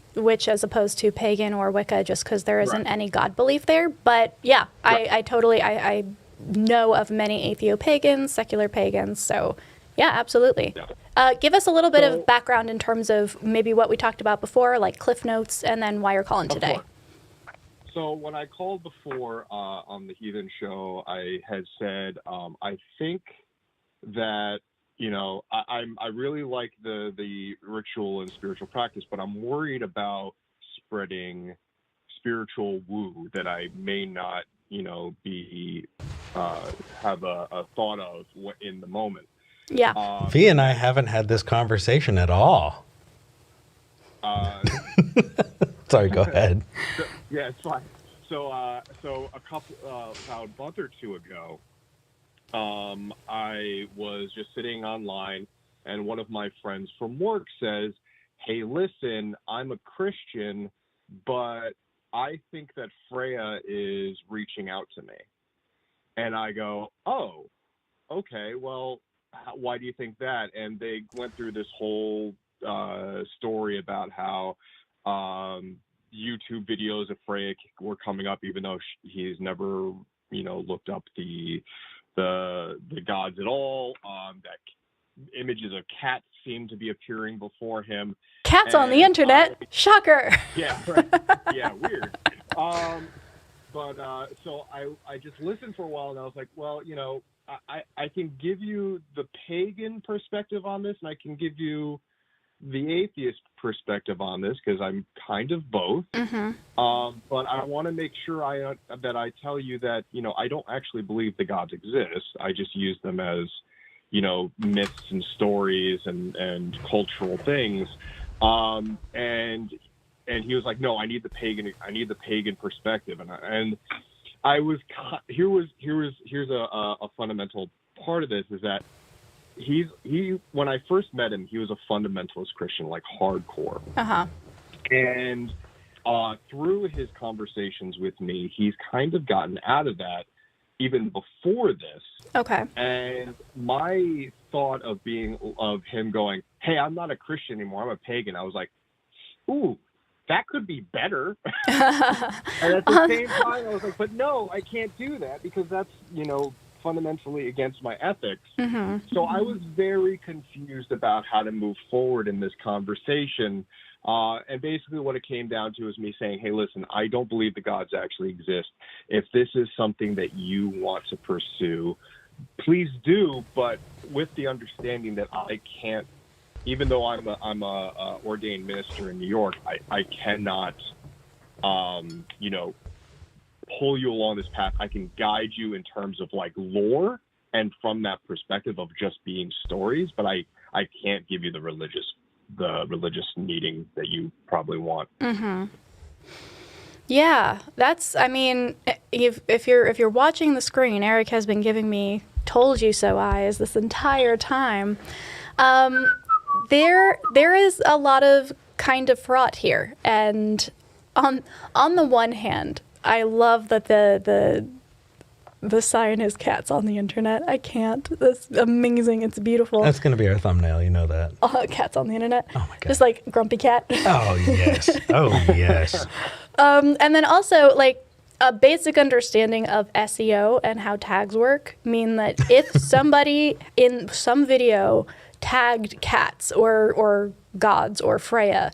as opposed to pagan or Wicca, just because there isn't any God belief there. But yeah, I totally I know of many atheo-pagans, secular pagans, so yeah, absolutely. Yeah. Give us a little bit of background in terms of maybe what we talked about before, like Cliff Notes, and then why you're calling today. So when I called before on the Heathen show, I had said I think that I really like the ritual and spiritual practice, but I'm worried about spreading spiritual woo that I may not be have a thought of in the moment. Yeah. V and I haven't had this conversation at all. Sorry, go ahead. Yeah, it's fine. So about a month or two ago, I was just sitting online, and one of my friends from work says, "Hey, listen, I'm a Christian, but I think that Freya is reaching out to me." And I go, "Oh, okay, well, why do you think that?" And they went through this whole story about how YouTube videos of Freya were coming up, even though he's never, looked up the gods at all. That images of cats seem to be appearing before him. Cats on the internet? Shocker. Yeah, right. Yeah, weird. So I just listened for a while, and I was like, well, I can give you the pagan perspective on this, and I can give you the atheist perspective on this, because I'm kind of both. But I want to make sure that I tell you that, I don't actually believe the gods exist. I just use them as, myths and stories and cultural things. And he was like, no, I need the pagan perspective. And I was, here's a fundamental part of this, is that he when I first met him, he was a fundamentalist Christian, like hardcore. And through his conversations with me, he's kind of gotten out of that even before this. Okay. And my thought of him going, "Hey, I'm not a Christian anymore, I'm a pagan," I was like, ooh, that could be better. And at the same time, I was like, but no, I can't do that, because that's, fundamentally against my ethics. So I was very confused about how to move forward in this conversation. And basically what it came down to is me saying, hey, listen, I don't believe the gods actually exist. If this is something that you want to pursue, please do, but with the understanding that I can't, even though I'm a ordained minister in New York, I cannot, pull you along this path. I can guide you in terms of like lore and from that perspective of just being stories, but I can't give you the religious meaning that you probably want. Yeah, that's, I mean, if you're watching the screen, Eric has been giving me "told you so" eyes this entire time. There is a lot of kind of fraught here, and on the one hand, I love that the sign is cats on the internet. I can't. That's amazing. It's beautiful. That's going to be our thumbnail. You know that. Cats on the internet. Oh my God. Just like grumpy cat. Oh yes. Oh yes. And then also, like, a basic understanding of SEO and how tags work mean that if somebody in some video tagged cats or gods or Freya,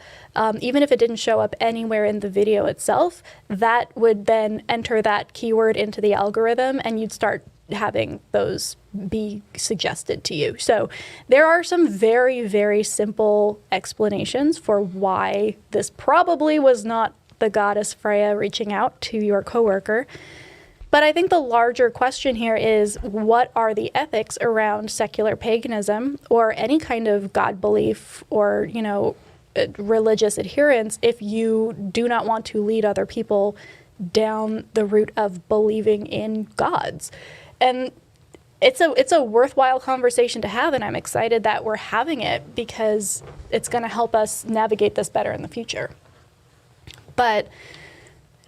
even if it didn't show up anywhere in the video itself, that would then enter that keyword into the algorithm, and you'd start having those be suggested to you. So there are some very, very simple explanations for why this probably was not the goddess Freya reaching out to your coworker. But I think the larger question here is, what are the ethics around secular paganism or any kind of God belief or, you know, religious adherence if you do not want to lead other people down the route of believing in gods? And it's a worthwhile conversation to have, and I'm excited that we're having it because it's going to help us navigate this better in the future. But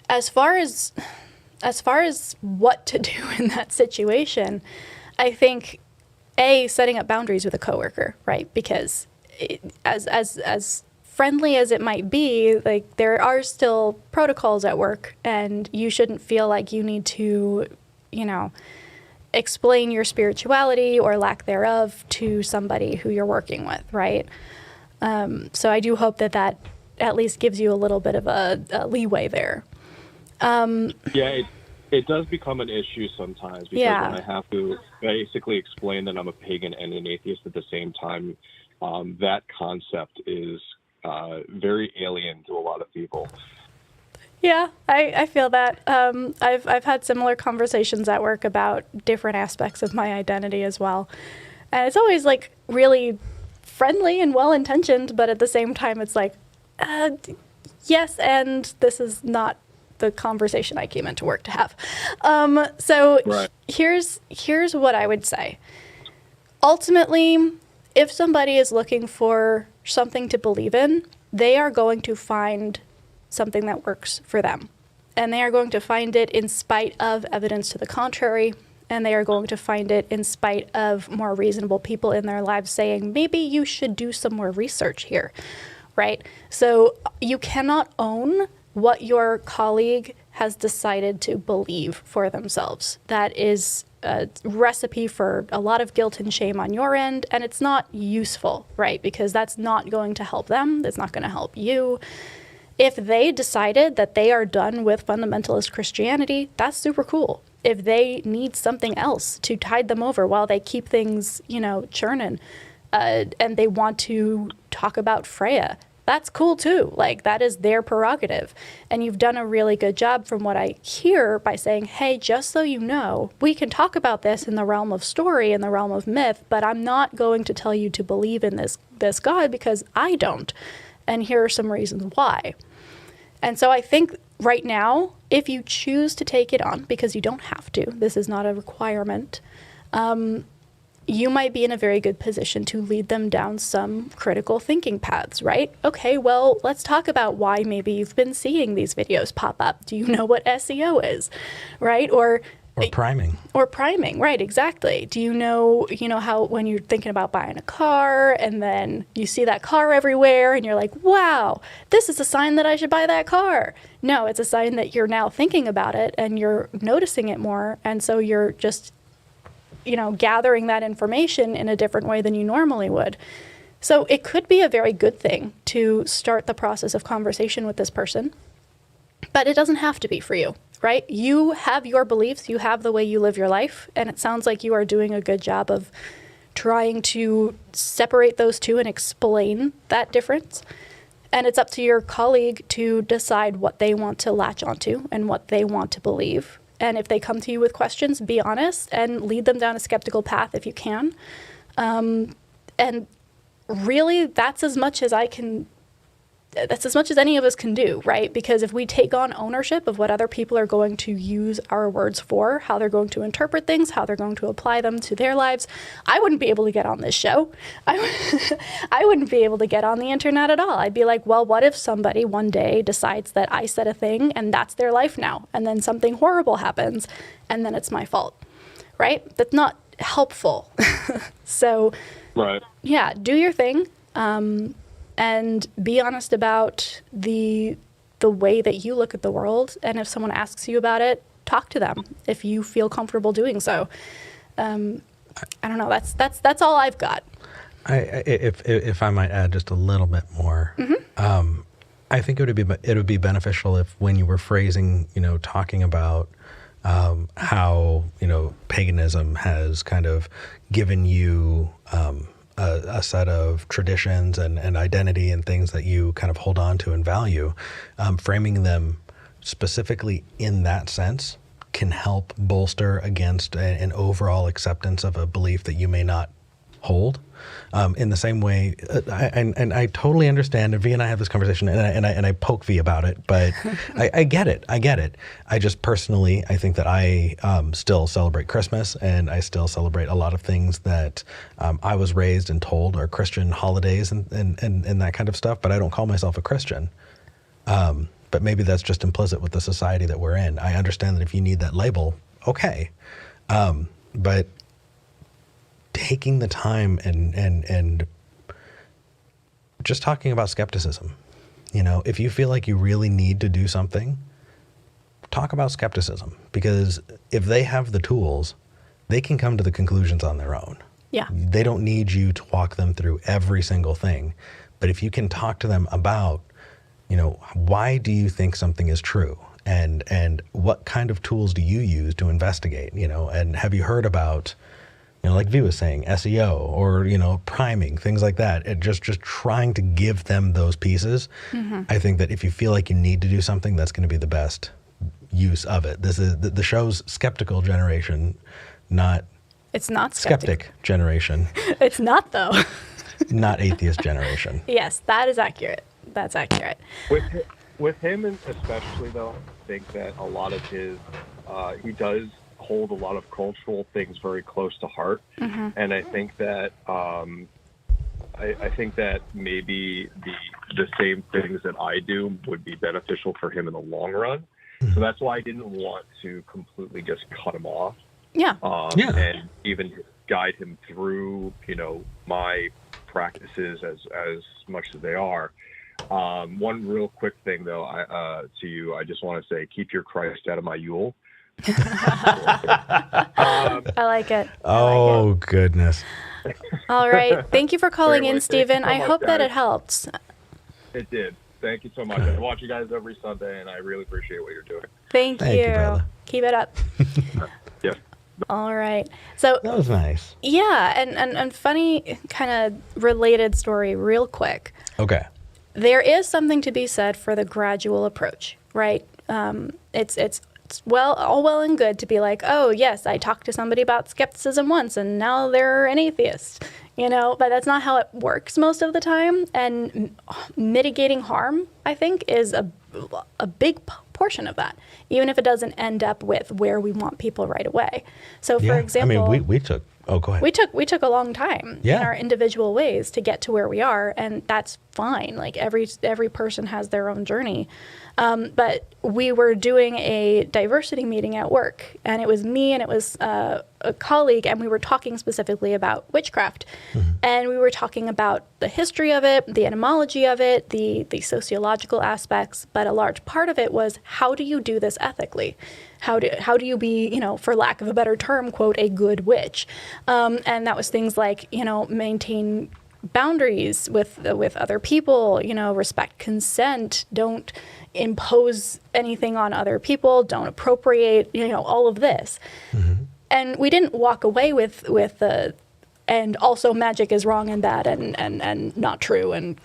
as far as what to do in that situation, I think setting up boundaries with a coworker, right? Because as friendly as it might be, like, there are still protocols at work, and you shouldn't feel like you need to, you know, explain your spirituality or lack thereof to somebody who you're working with, right? So I do hope that at least gives you a little bit of a leeway there. Yeah, it does become an issue sometimes because when I have to basically explain that I'm a pagan and an atheist at the same time, that concept is very alien to a lot of people. Yeah, I feel that. I've had similar conversations at work about different aspects of my identity as well. And it's always like really friendly and well-intentioned, but at the same time it's like, yes, and this is not the conversation I came into work to have. So right. Here's what I would say. Ultimately, if somebody is looking for something to believe in, they are going to find something that works for them. And they are going to find it in spite of evidence to the contrary. And they are going to find it in spite of more reasonable people in their lives saying, maybe you should do some more research here, right? So you cannot own what your colleague has decided to believe for themselves. That is a recipe for a lot of guilt and shame on your end, and it's not useful, right? Because that's not going to help them. That's not going to help you. If they decided that they are done with fundamentalist Christianity, that's super cool. If they need something else to tide them over while they keep things, you know, churning, and they want to talk about Freya, that's cool too. Like, that is their prerogative. And you've done a really good job from what I hear by saying, hey, just so you know, we can talk about this in the realm of story, in the realm of myth, but I'm not going to tell you to believe in this God because I don't. And here are some reasons why. And so I think right now, if you choose to take it on, because you don't have to, this is not a requirement, you might be in a very good position to lead them down some critical thinking paths, right? Okay, well, let's talk about why maybe you've been seeing these videos pop up. Do you know what SEO is, right? Or priming. Or priming, right, exactly. Do you know how when you're thinking about buying a car and then you see that car everywhere and you're like, wow, this is a sign that I should buy that car. No, it's a sign that you're now thinking about it and you're noticing it more. And so you're just, gathering that information in a different way than you normally would. So it could be a very good thing to start the process of conversation with this person, but it doesn't have to be for you. Right? You have your beliefs, you have the way you live your life, and it sounds like you are doing a good job of trying to separate those two and explain that difference. And it's up to your colleague to decide what they want to latch onto and what they want to believe. And if they come to you with questions, be honest and lead them down a skeptical path if you can. And really, that's as much as I can that's as much as any of us can do, right? Because if we take on ownership of what other people are going to use our words for, how they're going to interpret things, how they're going to apply them to their lives, I wouldn't be able to get on this show. I wouldn't be able to get on the internet at all. I'd be like, well, what if somebody one day decides that I said a thing and that's their life now, and then something horrible happens, and then it's my fault, right? That's not helpful. So, Right. yeah, do your thing. And be honest about the way that you look at the world. And if someone asks you about it, talk to them if you feel comfortable doing so. I don't know. That's all I've got. If I might add just a little bit more, I think it would be beneficial if, when you were phrasing, talking about how paganism has kind of given you a set of traditions and identity and things that you kind of hold on to and value, framing them specifically in that sense can help bolster against an overall acceptance of a belief that you may not hold. In the same way, I totally understand, and V and I have this conversation, and I poke V about it, but I get it. I just personally, I think that I still celebrate Christmas, and I still celebrate a lot of things that I was raised and told are Christian holidays and that kind of stuff, but I don't call myself a Christian. But maybe that's just implicit with the society that we're in. I understand that if you need that label, okay. But taking the time and just talking about skepticism, if you feel like you really need to do something, talk about skepticism, because if they have the tools, they can come to the conclusions on their own. Yeah. They don't need you to walk them through every single thing. But if you can talk to them about, why do you think something is true? And what kind of tools do you use to investigate, and have you heard about, like V was saying, SEO or, priming, things like that. And just trying to give them those pieces. Mm-hmm. I think that if you feel like you need to do something, that's going to be the best use of it. This is the show's skeptical generation, not... It's not skeptic generation. It's not, though. Not atheist generation. Yes, that is accurate. That's accurate. With him, and especially, though, I think that a lot of his... he does hold a lot of cultural things very close to heart, and I think that I think that maybe the same things that I do would be beneficial for him in the long run. So that's why I didn't want to completely just cut him off. Yeah. And even guide him through, my practices as much as they are. One real quick thing, though, to you, I just want to say, keep your Christ out of my Yule. I like it. Oh, goodness. All right. Thank you for calling in, Stephen. I hope that it helped. It did. Thank you so much. I watch you guys every Sunday, and I really appreciate what you're doing. Thank you. brother. Keep it up. Yeah. All right. So that was nice. Yeah, and funny kind of related story real quick. Okay. There is something to be said for the gradual approach, right? It's all well and good to be like, oh, yes, I talked to somebody about skepticism once and now they're an atheist, but that's not how it works most of the time. And mitigating harm, I think, is a big portion of that, even if it doesn't end up with where we want people right away. So, for example, we took, go ahead. We took a long time in our individual ways to get to where we are, and that's fine. Like every person has their own journey. But we were doing a diversity meeting at work, and it was me and it was a colleague, and we were talking specifically about witchcraft. Mm-hmm. And we were talking about the history of it, the etymology of it, the sociological aspects, but a large part of it was, how do you do this ethically? How do you be, for lack of a better term, quote, a good witch? And that was things like, maintain boundaries with other people, respect consent, don't impose anything on other people, don't appropriate, all of this. Mm-hmm. And we didn't walk away with the, and also magic is wrong and bad and not true and,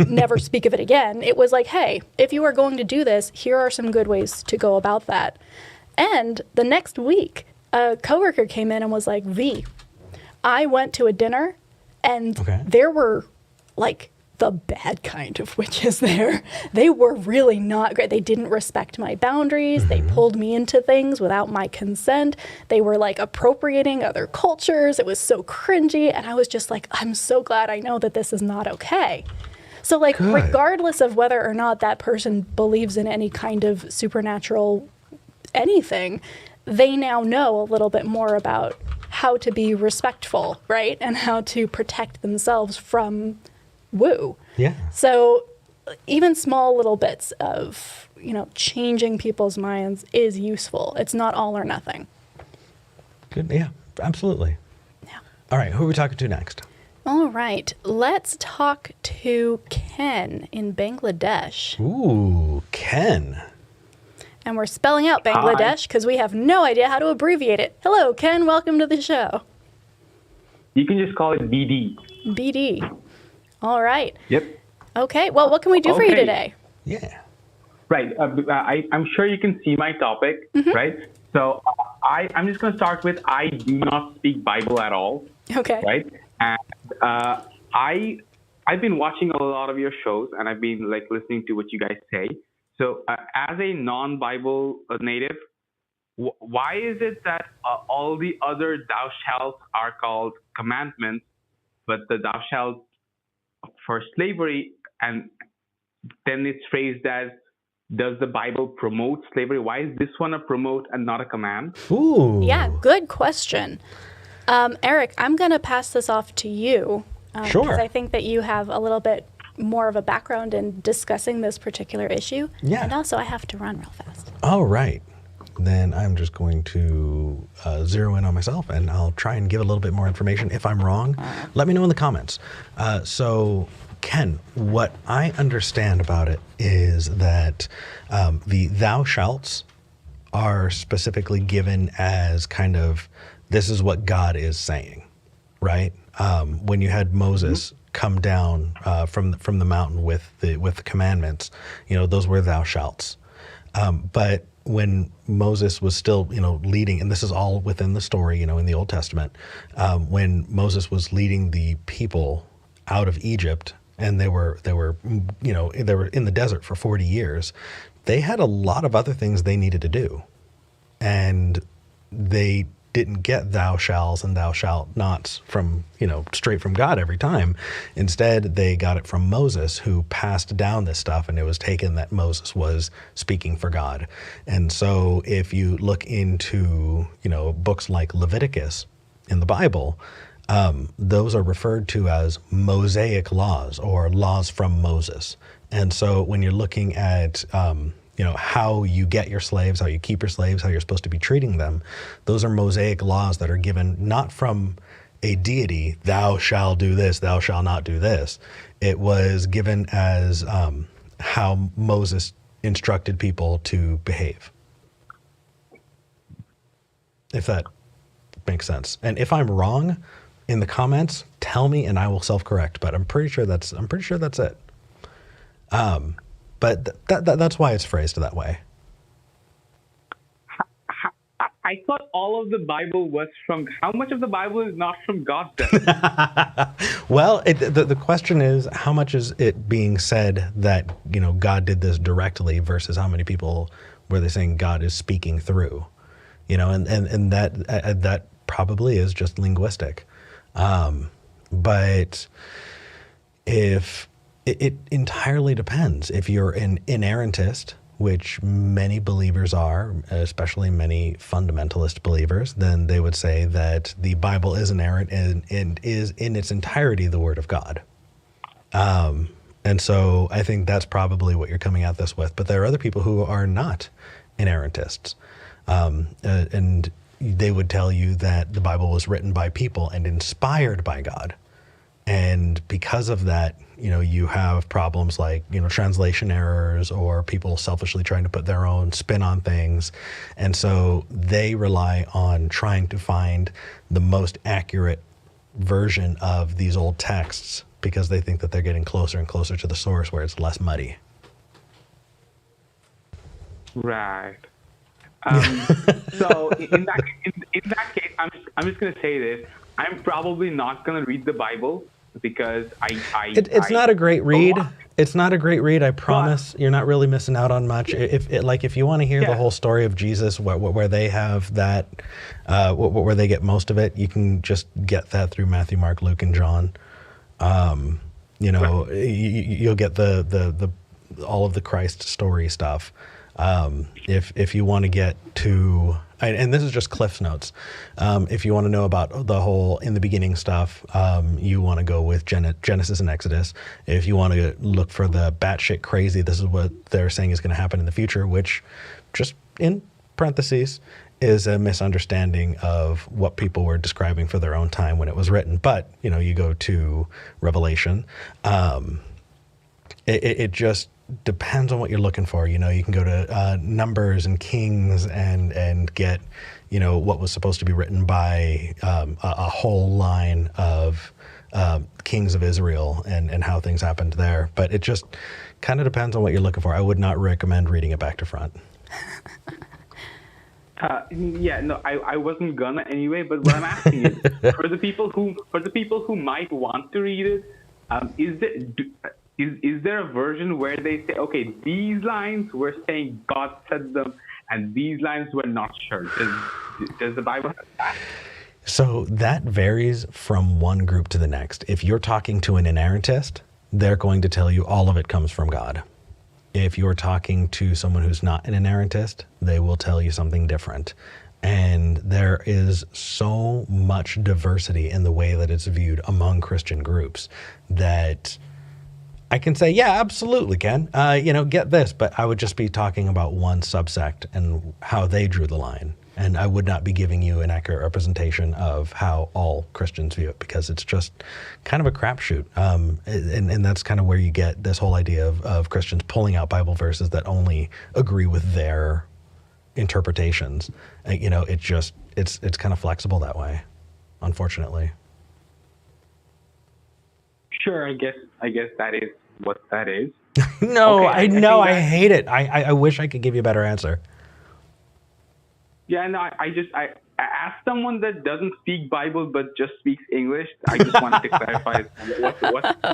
never speak of it again. It was like, hey, if you are going to do this, here are some good ways to go about that. And the next week, a coworker came in and was like, V, I went to a dinner and there were like the bad kind of witches there. They were really not great. They didn't respect my boundaries. They pulled me into things without my consent. They were like appropriating other cultures. It was so cringy. And I was just like, I'm so glad I know that this is not okay. So like, Good. regardless of whether or not that person believes in any kind of supernatural anything, they now know a little bit more about how to be respectful, right? And how to protect themselves from woo. Yeah. So even small little bits of, changing people's minds is useful. It's not all or nothing. Good. Yeah, absolutely. Yeah. All right. Who are we talking to next? All right. Let's talk to Ken in Bangladesh. Ooh, Ken. And we're spelling out Bangladesh because we have no idea how to abbreviate it. Hello, Ken. Welcome to the show. You can just call it BD. BD. All right. Yep. Okay. Well, what can we do for you Okay. today? Yeah. Right. I'm sure you can see my topic, right? So I'm just going to start with I do not speak Bible at all, Okay. right? And I've been watching a lot of your shows, and I've been like listening to what you guys say. So as a non-Bible native, why is it that all the other thou shalt are called commandments, but the thou shalt for slavery, and then it's phrased as, does the Bible promote slavery? Why is this one a promote and not a command? Ooh. Yeah, good question. Eric, I'm going to pass this off to you. Sure. Because I think that you have a little bit more of a background in discussing this particular issue. Yeah. And also, I have to run real fast. All right. Then I'm just going to zero in on myself, and I'll try and give a little bit more information. If I'm wrong, let me know in the comments. So, Ken, what I understand about it is that the thou shalts are specifically given as kind of, this is what God is saying, right? When you had Moses come down from the mountain with the commandments, those were thou shalts. But when Moses was still, leading, and this is all within the story, in the Old Testament, when Moses was leading the people out of Egypt, and they were in the desert for 40 years, they had a lot of other things they needed to do, and they didn't get thou shalls and thou shalt nots from, straight from God every time. Instead, they got it from Moses, who passed down this stuff, and it was taken that Moses was speaking for God. And so if you look into, books like Leviticus in the Bible, those are referred to as Mosaic laws, or laws from Moses. And so when you're looking at, how you get your slaves, how you keep your slaves, how you're supposed to be treating them, those are Mosaic laws that are given not from a deity, thou shalt do this, thou shalt not do this. It was given as how Moses instructed people to behave. If that makes sense. And if I'm wrong, in the comments, tell me and I will self-correct, but I'm pretty sure that's it. But that's why it's phrased that way. I thought all of the Bible was from, how much of the Bible is not from God then? Well, the question is, how much is it being said that, God did this directly versus how many people were they saying God is speaking through? And that probably is just linguistic. But if it entirely depends. If you're an inerrantist, which many believers are, especially many fundamentalist believers, then they would say that the Bible is inerrant and is in its entirety the Word of God. And so I think that's probably what you're coming at this with. But there are other people who are not inerrantists. And they would tell you that the Bible was written by people and inspired by God. And because of that, you have problems like, translation errors or people selfishly trying to put their own spin on things. And so they rely on trying to find the most accurate version of these old texts because they think that they're getting closer and closer to the source where it's less muddy. Right. So in that case, I'm just going to say this. I'm probably not going to read the Bible because It's not a great read. lot. It's not a great read. I promise. You're not really missing out on much. If you want to hear the Yeah. whole story of Jesus, where they have that, where they get most of it, you can just get that through Matthew, Mark, Luke, and John. You'll get the all of the Christ story stuff. If you want to get to, and this is just Cliff's notes. If you want to know about the whole in the beginning stuff, you want to go with Genesis and Exodus. If you want to look for the batshit crazy, this is what they're saying is going to happen in the future, which, just in parentheses, is a misunderstanding of what people were describing for their own time when it was written. But, you go to Revelation. It just depends on what you're looking for. You can go to Numbers and Kings and get, what was supposed to be written by a whole line of kings of Israel and how things happened there. But it just kind of depends on what you're looking for. I would not recommend reading it back to front. I wasn't gonna anyway. But what I'm asking is, for the people who might want to read it, is there a version where they say, okay, these lines we're saying God said them, and these lines we're not sure? Does the Bible have that? So that varies from one group to the next. If you're talking to an inerrantist, they're going to tell you all of it comes from God. If you're talking to someone who's not an inerrantist, they will tell you something different. And there is so much diversity in the way that it's viewed among Christian groups that I can say, yeah, absolutely, Ken. Get this, but I would just be talking about one subsect and how they drew the line. And I would not be giving you an accurate representation of how all Christians view it, because it's just kind of a crapshoot. And that's kind of where you get this whole idea of Christians pulling out Bible verses that only agree with their interpretations. It's kind of flexible that way, unfortunately. Sure, I guess that is what that is. No, Okay, I know, I think hate it. I wish I could give you a better answer. Yeah, no, I asked someone that doesn't speak Bible but just speaks English. I just wanted to clarify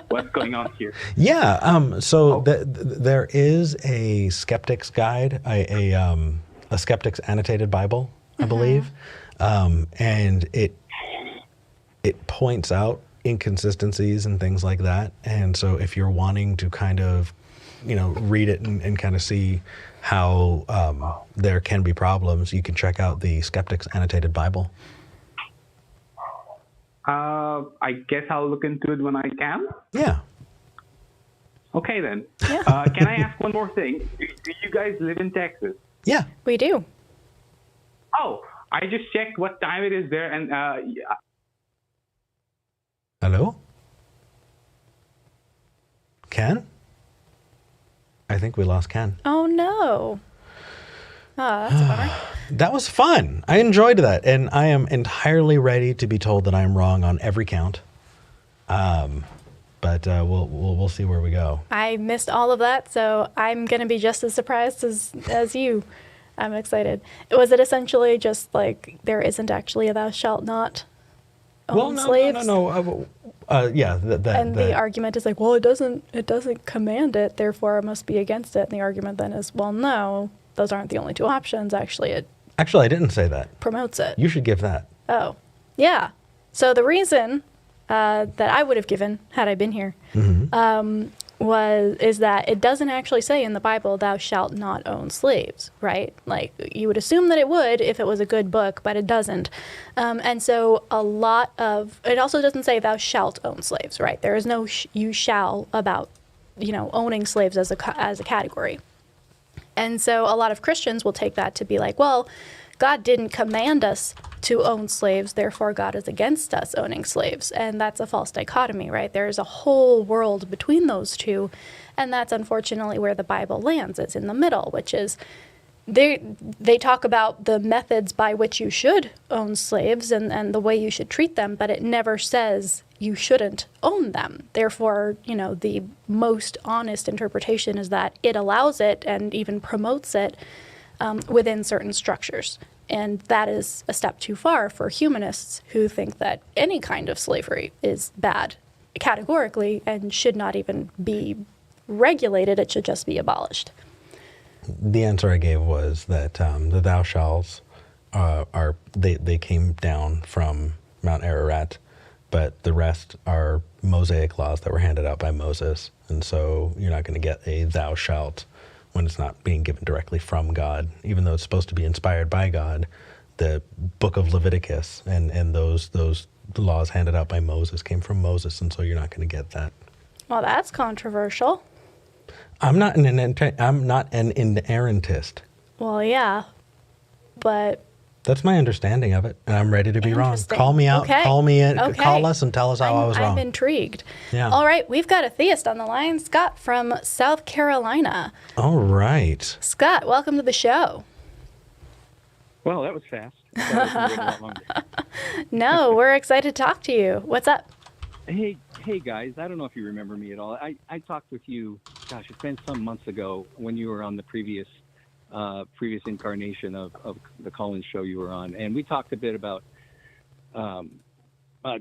what's going on here. Yeah. There is a Skeptic's guide, a Skeptic's annotated Bible, I believe, and it points out inconsistencies and things like that. And so if you're wanting to kind of, read it and kind of see how there can be problems, you can check out the Skeptic's Annotated Bible. I guess I'll look into it when I can. Yeah. Okay, then. Yeah. Can I ask one more thing? Do you guys live in Texas? Yeah. We do. Oh, I just checked what time it is there, and Hello? Ken? I think we lost Ken. Oh, no. Oh, that's a bummer. That was fun. I enjoyed that. And I am entirely ready to be told that I'm wrong on every count. But we'll see where we go. I missed all of that, so I'm going to be just as surprised as you. I'm excited. Was it essentially just like there isn't actually a thou shalt not own slaves? No. Yeah. The argument is like, well, it doesn't command it, therefore it must be against it. And the argument then is, well, no, those aren't the only two options. Actually, I didn't say that. Promotes it. You should give that. Oh, yeah. So the reason that I would have given had I been here is that it doesn't actually say in the Bible, thou shalt not own slaves, right? Like, you would assume that it would if it was a good book, but it doesn't. And so it also doesn't say thou shalt own slaves, right? There is no you shall about, owning slaves as a category. And so a lot of Christians will take that to be like, well, God didn't command us to own slaves, therefore God is against us owning slaves. And that's a false dichotomy, right? There's a whole world between those two, and that's unfortunately where the Bible lands. It's in the middle, which is they talk about the methods by which you should own slaves and the way you should treat them, but it never says you shouldn't own them. Therefore, the most honest interpretation is that it allows it and even promotes it within certain structures. And that is a step too far for humanists who think that any kind of slavery is bad, categorically and should not even be regulated. It should just be abolished. The answer I gave was that the thou shalls they came down from Mount Ararat, but the rest are Mosaic laws that were handed out by Moses, and so you're not going to get a thou shalt when it's not being given directly from God, even though it's supposed to be inspired by God. The book of Leviticus and those laws handed out by Moses came from Moses, and so you're not going to get that. Well, that's controversial. I'm not an inerrantist. Well, yeah, but That's my understanding of it, and I'm ready to be wrong. Interesting. Call me out, Okay. call me in, Okay. call us and tell us how I was wrong. I'm intrigued. Yeah. All right, we've got a theist on the line, Scott from South Carolina. All right. Scott, welcome to the show. Well, that was fast. I thought it was gonna wait a lot longer. No, we're excited to talk to you. What's up? Hey, guys. I don't know if you remember me at all. I talked with you. Gosh, it's been some months ago when you were on the previous incarnation of the call-in show you were on, and we talked a bit about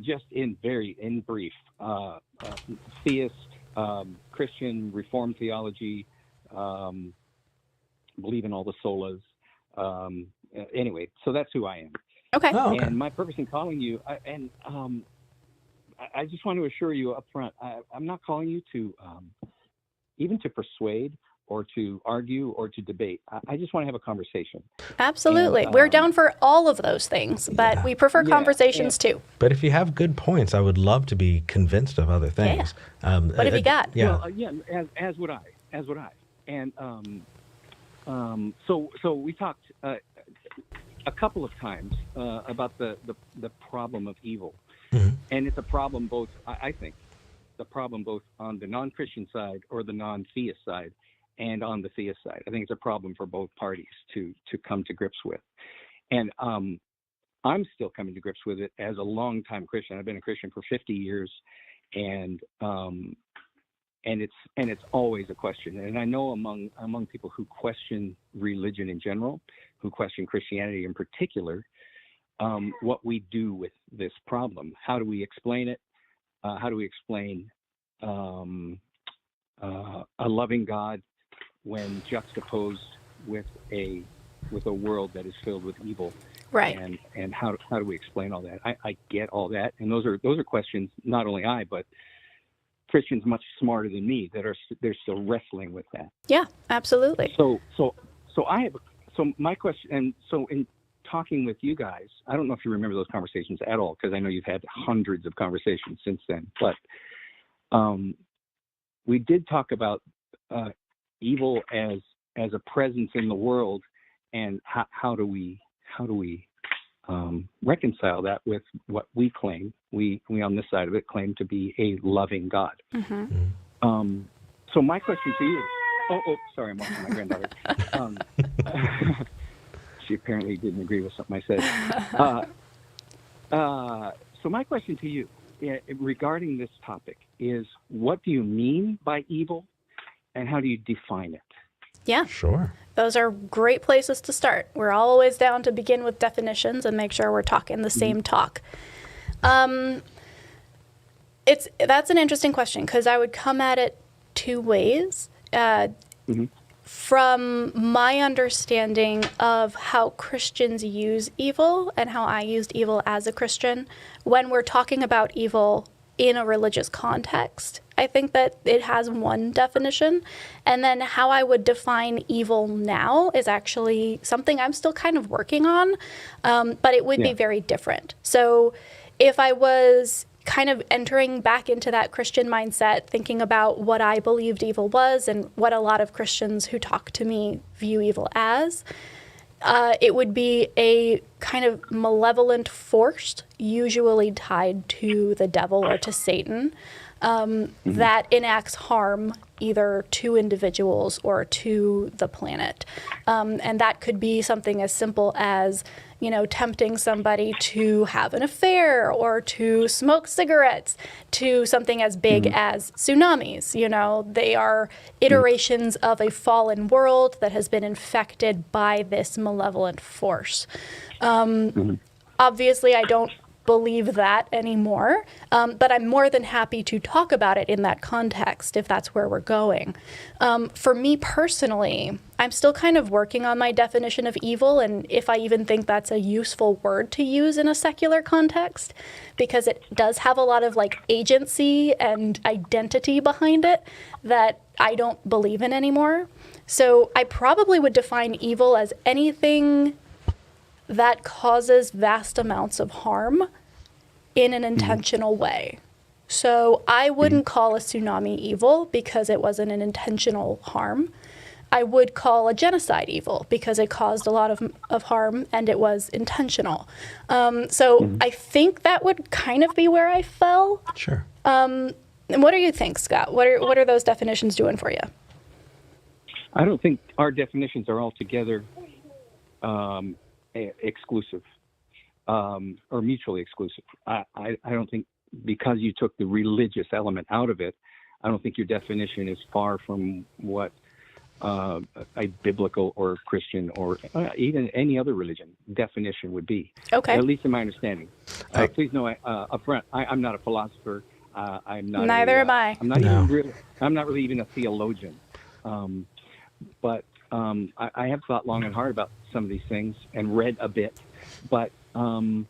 just in brief theist, Christian Reformed theology, believe in all the solas. Anyway, so that's who I am. Okay. Oh, okay. And my purpose in calling you, I just want to assure you up front, I'm not calling you to even to persuade or to argue or to debate. I just want to have a conversation. Absolutely. And, we're down for all of those things, but Yeah. we prefer Yeah, conversations too. But if you have good points, I would love to be convinced of other things. What have you got? Yeah. Well, as would I. And so we talked a couple of times about the problem of evil. Mhm. And it's a problem both, I think, the problem both on the non-Christian side or the non-theist side and on the theist side. I think it's a problem for both parties to come to grips with. And I'm still coming to grips with it as a longtime Christian. I've been a Christian for 50 years, and it's always a question. And I know among people who question religion in general, who question Christianity in particular, what we do with this problem. How do we explain it? How do we explain a loving God when juxtaposed with a world that is filled with evil? Right. And how do we explain all that? I get all that, and those are questions not only I, but Christians much smarter than me they're still wrestling with that. Yeah, absolutely. So my question, and so in talking with you guys, I don't know if you remember those conversations at all, because I know you've had hundreds of conversations since then, but we did talk about evil as a presence in the world, and how do we reconcile that with what we claim, we on this side of it claim to be a loving God. Mm-hmm. So my question to you, sorry, I'm watching my granddaughter. She apparently didn't agree with something I said. So my question to you regarding this topic is, what do you mean by evil, and how do you define it? Yeah. Sure. Those are great places to start. We're always down to begin with definitions and make sure we're talking the same talk. That's an interesting question, because I would come at it two ways. From my understanding of how Christians use evil and how I used evil as a Christian, when we're talking about evil in a religious context, I think that it has one definition. And then how I would define evil now is actually something I'm still kind of working on, but it would be very different. So if I was kind of entering back into that Christian mindset, thinking about what I believed evil was and what a lot of Christians who talk to me view evil as, it would be a kind of malevolent force, usually tied to the devil or to Satan, that enacts harm either to individuals or to the planet. And that could be something as simple as, tempting somebody to have an affair or to smoke cigarettes, to something as big as tsunamis. They are iterations of a fallen world that has been infected by this malevolent force. Obviously, I don't believe that anymore, but I'm more than happy to talk about it in that context if that's where we're going. For me personally, I'm still kind of working on my definition of evil and if I even think that's a useful word to use in a secular context, because it does have a lot of like agency and identity behind it that I don't believe in anymore. So I probably would define evil as anything that causes vast amounts of harm in an intentional way. So I wouldn't call a tsunami evil because it wasn't an intentional harm. I would call a genocide evil because it caused a lot of harm and it was intentional. So I think that would kind of be where I fell. Sure. And what do you think, Scott? What are those definitions doing for you? I don't think our definitions are altogether exclusive or mutually exclusive. I don't think because you took the religious element out of it, I don't think your definition is far from what a biblical or Christian or even any other religion definition would be. Okay. At least in my understanding. Please know up front, I'm not a philosopher. I'm not. Neither am I. I'm not really even a theologian. But I have thought long and hard about some of these things and read a bit. But when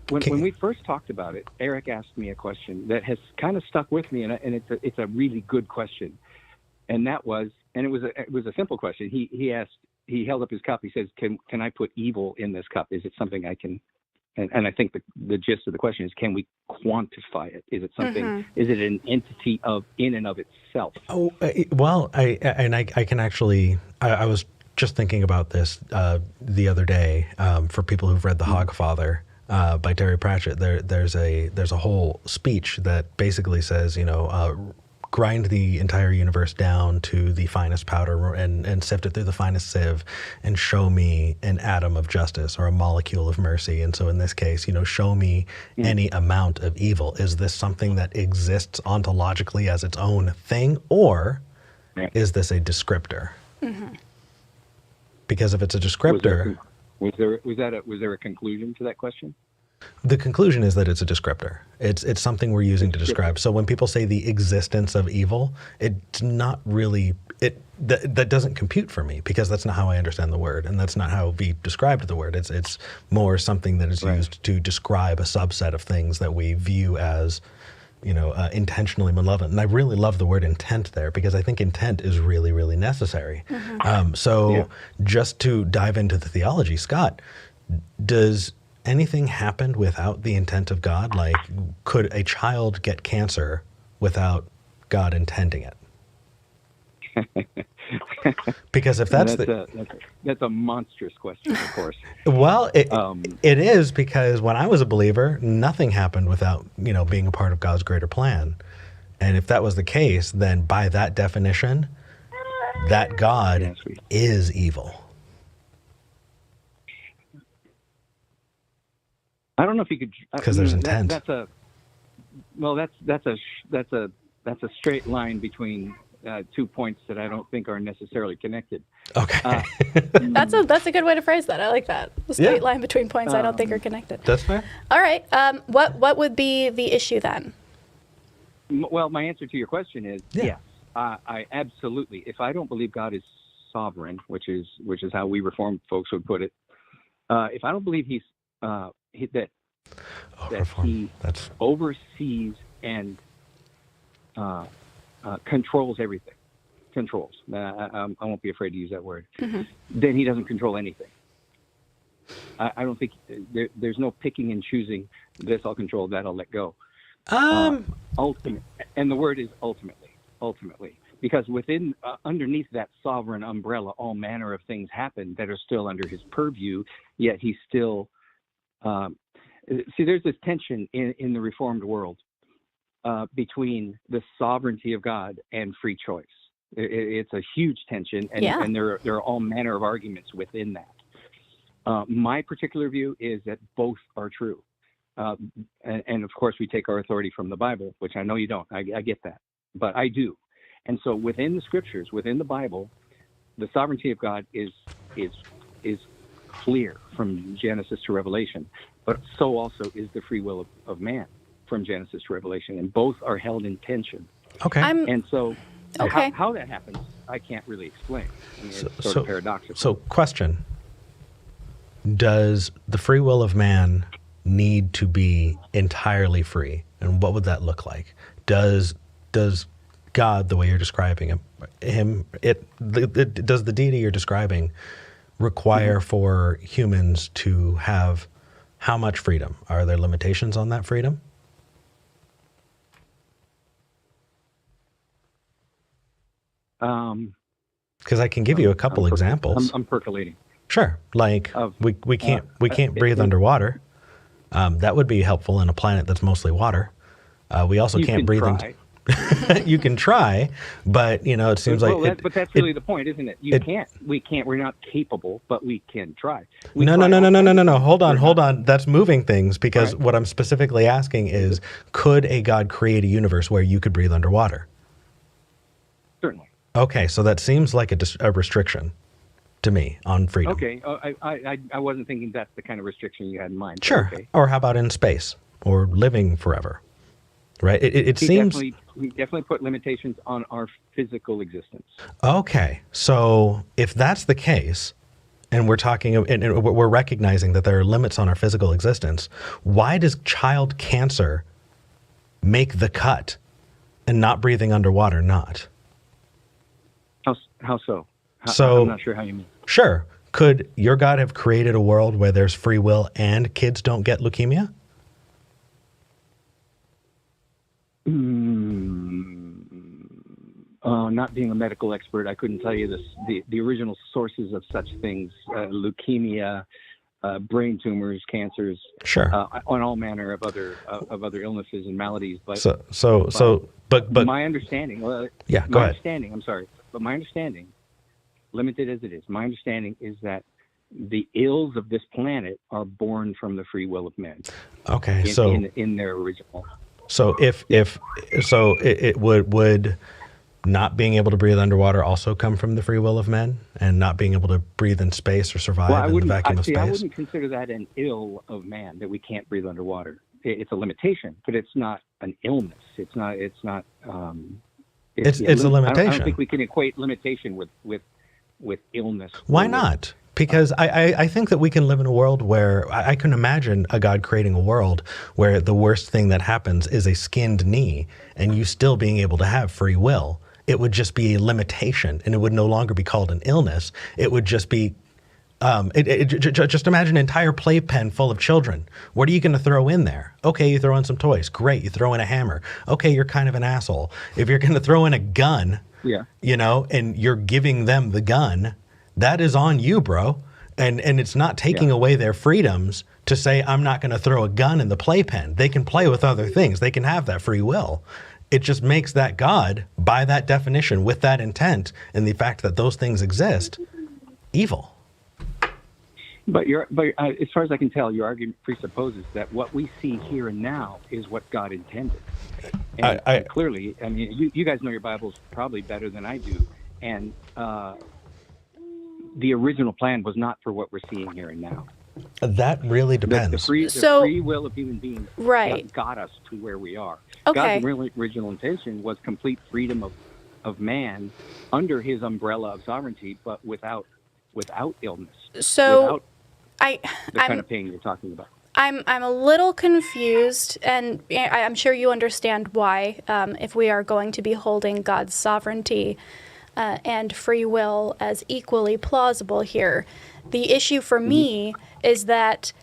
we first talked about it, Eric asked me a question that has kind of stuck with me, and it's a really good question. And that was, and it was a simple question. He asked, he held up his cup. He says, "Can I put evil in this cup? Is it something I can?" And I think the gist of the question is, can we quantify it? Is it something? Is it an entity in and of itself? Oh, well, I can actually. I was just thinking about this the other day. For people who've read The Hogfather by Terry Pratchett, there's a whole speech that basically says, grind the entire universe down to the finest powder and sift it through the finest sieve and show me an atom of justice or a molecule of mercy. And so in this case, show me any amount of evil. Is this something that exists ontologically as its own thing, or is this a descriptor? Because if it's a descriptor... Was there a conclusion to that question? The conclusion is that it's a descriptor. It's something we're using to describe. So when people say the existence of evil, it's not really that doesn't compute for me, because that's not how I understand the word, and that's not how we described the word. It's more something that is used to describe a subset of things that we view as intentionally malevolent. And I really love the word intent there, because I think intent is really, really necessary. Just to dive into the theology, Scott, does anything happen without the intent of God? Like, could a child get cancer without God intending it? Because if that's a monstrous question, of course. Well, it is, because when I was a believer, nothing happened without being a part of God's greater plan. And if that was the case, then by that definition, that God is evil. I don't know if you could, because there's intent. That's a straight line between 2 points that I don't think are necessarily connected. Okay. That's a good way to phrase that. I like that. The straight line between points I don't think are connected. That's fair. All right. What would be the issue then? Well, my answer to your question is yes. I absolutely. If I don't believe God is sovereign, which is how we Reformed folks would put it, if I don't believe He's that He oversees and controls everything. Controls. I won't be afraid to use that word. Then He doesn't control anything. I don't think there's no picking and choosing. This I'll control, that I'll let go. Ultimate, and the word is ultimately, because within underneath that sovereign umbrella, all manner of things happen that are still under His purview. Yet He's still. See, there's this tension in the Reformed world between the sovereignty of God and free choice. It's a huge tension, and there are all manner of arguments within that. My particular view is that both are true. And of course, we take our authority from the Bible, which I know you don't. I get that. But I do. And so within the scriptures, within the Bible, the sovereignty of God is clear from Genesis to Revelation. but so also is the free will of man from Genesis to Revelation, and both are held in tension. Okay. And so Okay. how that happens, I can't really explain. I mean, it's sort of paradoxical. So, question. Does the free will of man need to be entirely free? And what would that look like? Does God, the way you're describing does the deity you're describing require for humans to have how much freedom? Are there limitations on that freedom? Because I can give you a couple examples. I'm percolating. Sure, like we can't breathe underwater. That would be helpful in a planet that's mostly water. We also can't breathe. You can try, but it seems like. But that's really the point, isn't it? We can't. We're not capable, but we can try. No. Hold on. That's moving things, because what I'm specifically asking is, could a God create a universe where you could breathe underwater? Certainly. Okay, so that seems like a restriction to me on freedom. Okay, I wasn't thinking that's the kind of restriction you had in mind. Sure. Okay. Or how about in space or living forever? Right. It seems we definitely put limitations on our physical existence. Okay, so if that's the case, and we're talking and we're recognizing that there are limits on our physical existence, why does child cancer make the cut and not breathing underwater not? How so? So I'm not sure how you mean. Sure. Could your God have created a world where there's free will and kids don't get leukemia? Not being a medical expert, I couldn't tell you the original sources of such things: leukemia, brain tumors, cancers, sure, on all manner of other illnesses and maladies. But but my understanding, go ahead. I'm sorry, but my understanding, limited as it is, my understanding is that the ills of this planet are born from the free will of men. Okay, in their original. So it would not being able to breathe underwater also come from the free will of men, and not being able to breathe in space or survive in the vacuum of space? I wouldn't consider that an ill of man, that we can't breathe underwater. It's a limitation, but it's not an illness. It's a limitation. I don't think we can equate limitation with illness. Why not? Because I think that we can live in a world where I can imagine a God creating a world where the worst thing that happens is a skinned knee, and you still being able to have free will. It would just be a limitation, and it would no longer be called an illness. It would just be, just imagine an entire playpen full of children. What are you going to throw in there? Okay, you throw in some toys. Great, you throw in a hammer. Okay, you're kind of an asshole. If you're going to throw in a gun, and you're giving them the gun, that is on you, bro. And it's not taking away their freedoms to say, I'm not going to throw a gun in the playpen. They can play with other things. They can have that free will. It just makes that God, by that definition, with that intent, and the fact that those things exist, evil. But as far as I can tell, your argument presupposes that what we see here and now is what God intended. And clearly, I mean, you guys know your Bibles probably better than I do. And the original plan was not for what we're seeing here and now. That really depends. The free will of human beings got us to where we are. Okay. God's original intention was complete freedom of man under his umbrella of sovereignty, but without illness. So without the kind of pain you're talking about. I'm a little confused, and I'm sure you understand why, if we are going to be holding God's sovereignty and free will as equally plausible here. The issue for me is that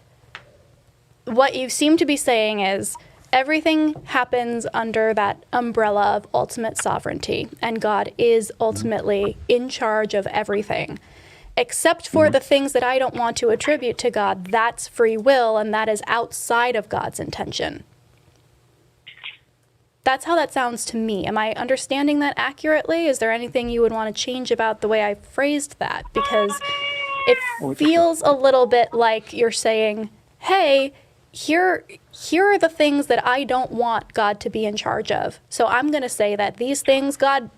what you seem to be saying is everything happens under that umbrella of ultimate sovereignty, and God is ultimately in charge of everything. Except for the things that I don't want to attribute to God, that's free will, and that is outside of God's intention. That's how that sounds to me. Am I understanding that accurately? Is there anything you would want to change about the way I phrased that? Because it feels a little bit like you're saying, hey, here are the things that I don't want God to be in charge of. So I'm going to say that these things God,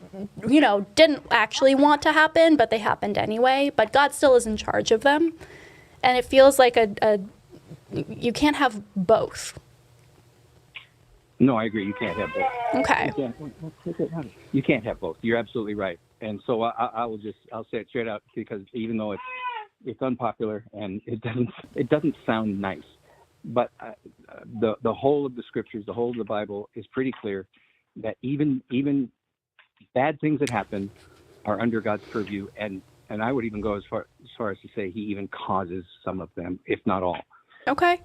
didn't actually want to happen, but they happened anyway. But God still is in charge of them. And it feels like a you can't have both. No, I agree. You can't have both. Okay. You can't have both. You're absolutely right. And so I'll say it straight out, because even though it's unpopular and it doesn't sound nice, but the whole of the scriptures, the whole of the Bible is pretty clear that even bad things that happen are under God's purview, and I would even go as far as to say He even causes some of them, if not all. Okay.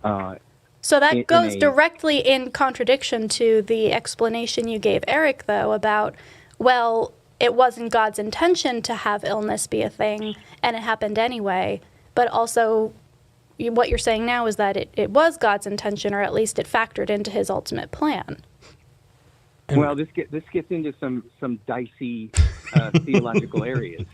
So that goes directly in contradiction to the explanation you gave Eric, though, about, well, it wasn't God's intention to have illness be a thing, and it happened anyway. But also, what you're saying now is that it was God's intention, or at least it factored into His ultimate plan. Well, this gets into some dicey theological areas.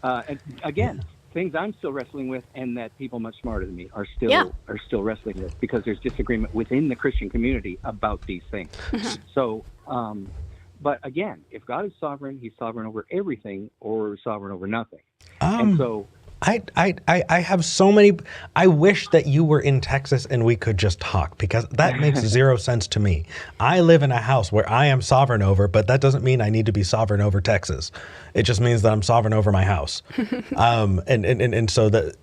And again, things I'm still wrestling with, and that people much smarter than me are still wrestling with, because there's disagreement within the Christian community about these things. Mm-hmm. So, but again, if God is sovereign, He's sovereign over everything, or sovereign over nothing. And so, I have so many. I wish that you were in Texas and we could just talk, because that makes zero sense to me. I live in a house where I am sovereign over, but that doesn't mean I need to be sovereign over Texas. It just means that I'm sovereign over my house. And so that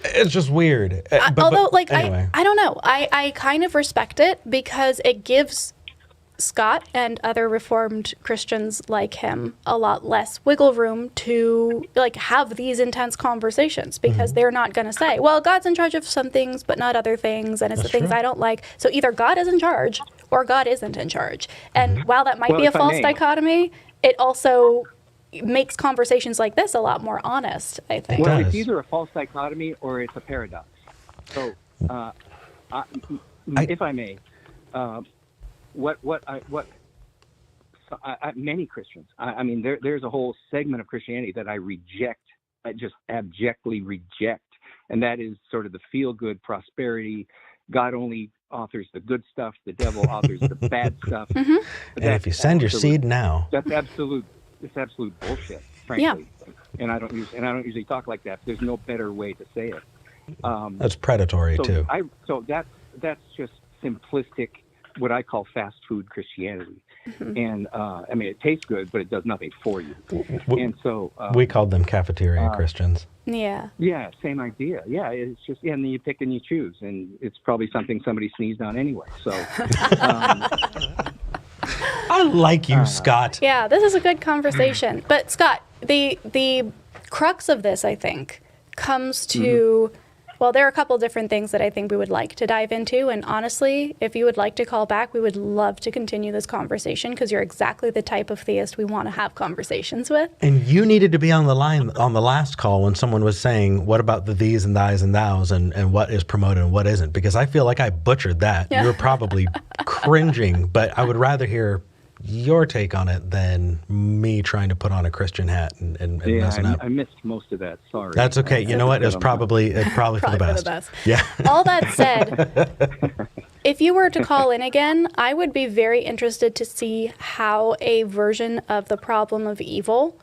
it's just weird. Although, anyway. I don't know. I kind of respect it, because it gives Scott and other Reformed Christians like him a lot less wiggle room to have these intense conversations, because they're not going to say, well, God's in charge of some things but not other things, and it's the things I don't like. So either God is in charge or God isn't in charge. And while that might be a false dichotomy, it also makes conversations like this a lot more honest, I think. Well, it's either a false dichotomy or it's a paradox. So, if I may, many Christians, I mean, there's a whole segment of Christianity that I reject, I just abjectly reject, and that is sort of the feel-good prosperity. God only authors the good stuff, the devil authors the bad stuff. And if you send your seed now, that's absolute bullshit, frankly. Yeah. And I don't usually talk like that. There's no better way to say it. That's predatory too. So that's just simplistic, what I call fast food Christianity. And I mean, it tastes good, but it does nothing for you. And so we called them cafeteria Christians. Yeah. Yeah, same idea. Yeah, it's just, and then you pick and you choose, and it's probably something somebody sneezed on anyway. So I like you, Scott. Yeah, this is a good conversation. But Scott, the crux of this, I think, comes to, well, there are a couple different things that I think we would like to dive into. And honestly, if you would like to call back, we would love to continue this conversation, because you're exactly the type of theist we want to have conversations with. And you needed to be on the line on the last call when someone was saying, what about the these and thys and thous, and what is promoted and what isn't? Because I feel like I butchered that. Yeah. You were probably cringing, but I would rather hear your take on it than me trying to put on a Christian hat and messing up. I missed most of that. Sorry. That's okay. You know what? It's probably for the best. Yeah. All that said, if you were to call in again, I would be very interested to see how a version of the problem of evil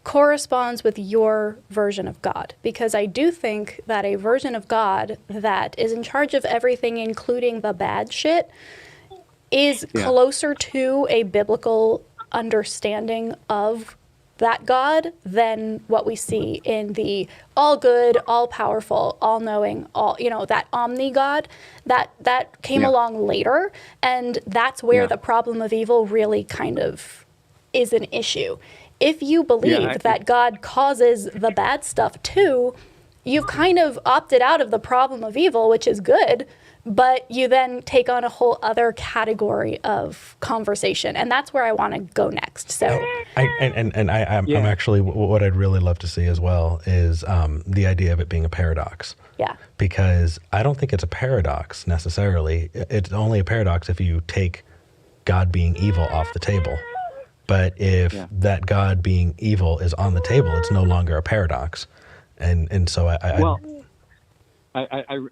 corresponds with your version of God. Because I do think that a version of God that is in charge of everything, including the bad shit, is closer to a biblical understanding of that God than what we see in the all good, all powerful, all knowing, that omni God that came along later. And that's where the problem of evil really kind of is an issue. If you believe that God causes the bad stuff too, you've kind of opted out of the problem of evil, which is good. But you then take on a whole other category of conversation, and that's where I want to go next. So, I'm actually, what I'd really love to see as well is the idea of it being a paradox. Yeah. Because I don't think it's a paradox necessarily. It's only a paradox if you take God being evil off the table. But if that God being evil is on the table, it's no longer a paradox. And so I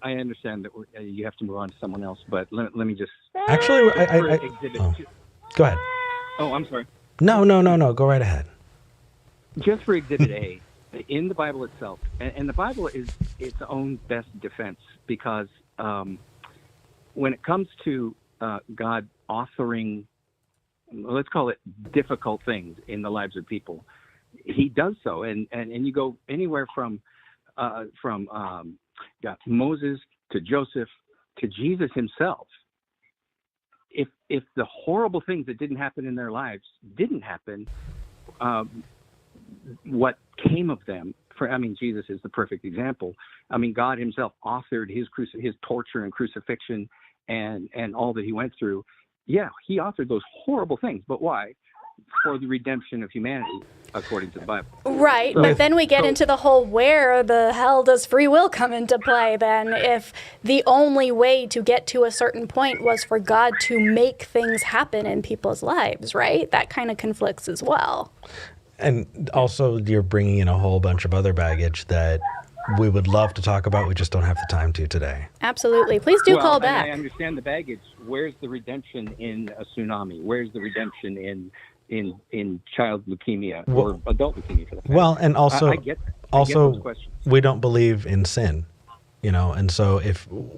understand that you have to move on to someone else, but let me just... Actually, go ahead. Oh, I'm sorry. No. Go right ahead. Just for Exhibit A, in the Bible itself, and the Bible is its own best defense, because when it comes to God authoring, let's call it difficult things in the lives of people, he does so. And you go anywhere from Moses to Joseph to Jesus himself. If the horrible things that didn't happen in their lives didn't happen, what came of them? Jesus is the perfect example. God himself authored his torture and crucifixion and all that he went through. Yeah, he authored those horrible things, but why? For the redemption of humanity, according to the Bible. Right, but then we get into the whole, where the hell does free will come into play then, if the only way to get to a certain point was for God to make things happen in people's lives, right? That kind of conflicts as well. And also, you're bringing in a whole bunch of other baggage that we would love to talk about. We just don't have the time to today. Absolutely. Please do call back. I understand the baggage. Where's the redemption in a tsunami? Where's the redemption in child leukemia or adult leukemia, for the fact? Well, and also, I get those questions. We don't believe in sin, and so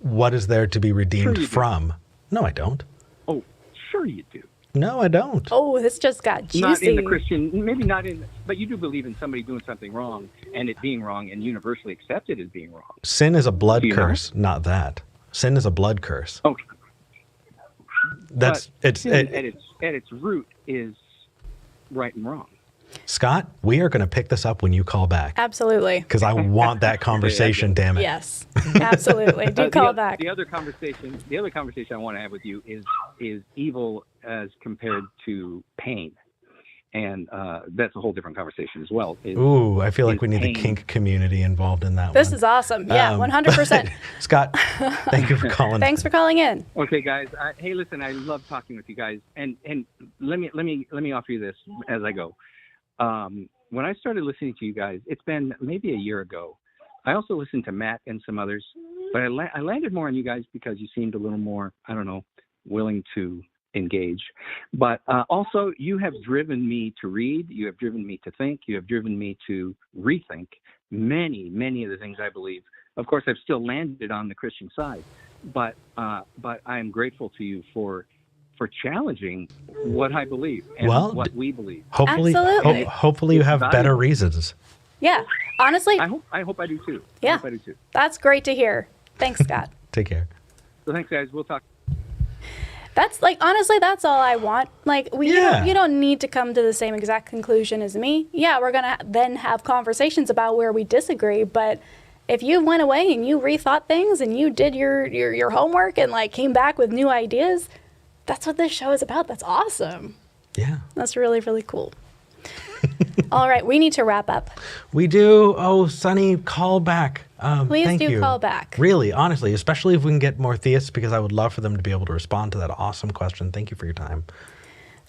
what is there to be redeemed from? No, I don't. Oh, sure you do. No, I don't. Oh, this just got juicy. Not in the Christian, maybe not in, but you do believe in somebody doing something wrong and it being wrong and universally accepted as being wrong. Sin is a blood curse, not that. Sin is a blood curse. Okay. Sin at its root is right and wrong. Scott, we are going to pick this up when you call back. Absolutely. Because I want that conversation, damn it. Yes, absolutely. Do call back. The other conversation I want to have with you is evil as compared to pain. And that's a whole different conversation as well. Ooh, I feel like we need the kink community involved in that This is awesome. Yeah, 100%. Scott, thank you for calling. Thanks for calling in. Okay, guys. Hey, listen, I love talking with you guys. And let me offer you this as I go. When I started listening to you guys, it's been maybe a year ago. I also listened to Matt and some others, but I landed more on you guys because you seemed a little more, I don't know, willing to engage. But also, you have driven me to read. You have driven me to think. You have driven me to rethink many, many of the things I believe. Of course, I've still landed on the Christian side, but I am grateful to you for challenging what I believe and what we believe. Hopefully, hopefully you have better reasons. Yeah, honestly. I hope I do too. Yeah, I hope I do too. That's great to hear. Thanks, Scott. Take care. So thanks, guys. We'll talk. That's honestly, that's all I want. You don't need to come to the same exact conclusion as me. Yeah, we're gonna then have conversations about where we disagree, but if you went away and you rethought things and you did your homework and came back with new ideas, that's what this show is about. That's awesome. Yeah. That's really, really cool. All right, we need to wrap up. We do. Oh, Sunny, call back. Please do call back. Really, honestly, especially if we can get more theists, because I would love for them to be able to respond to that awesome question. Thank you for your time.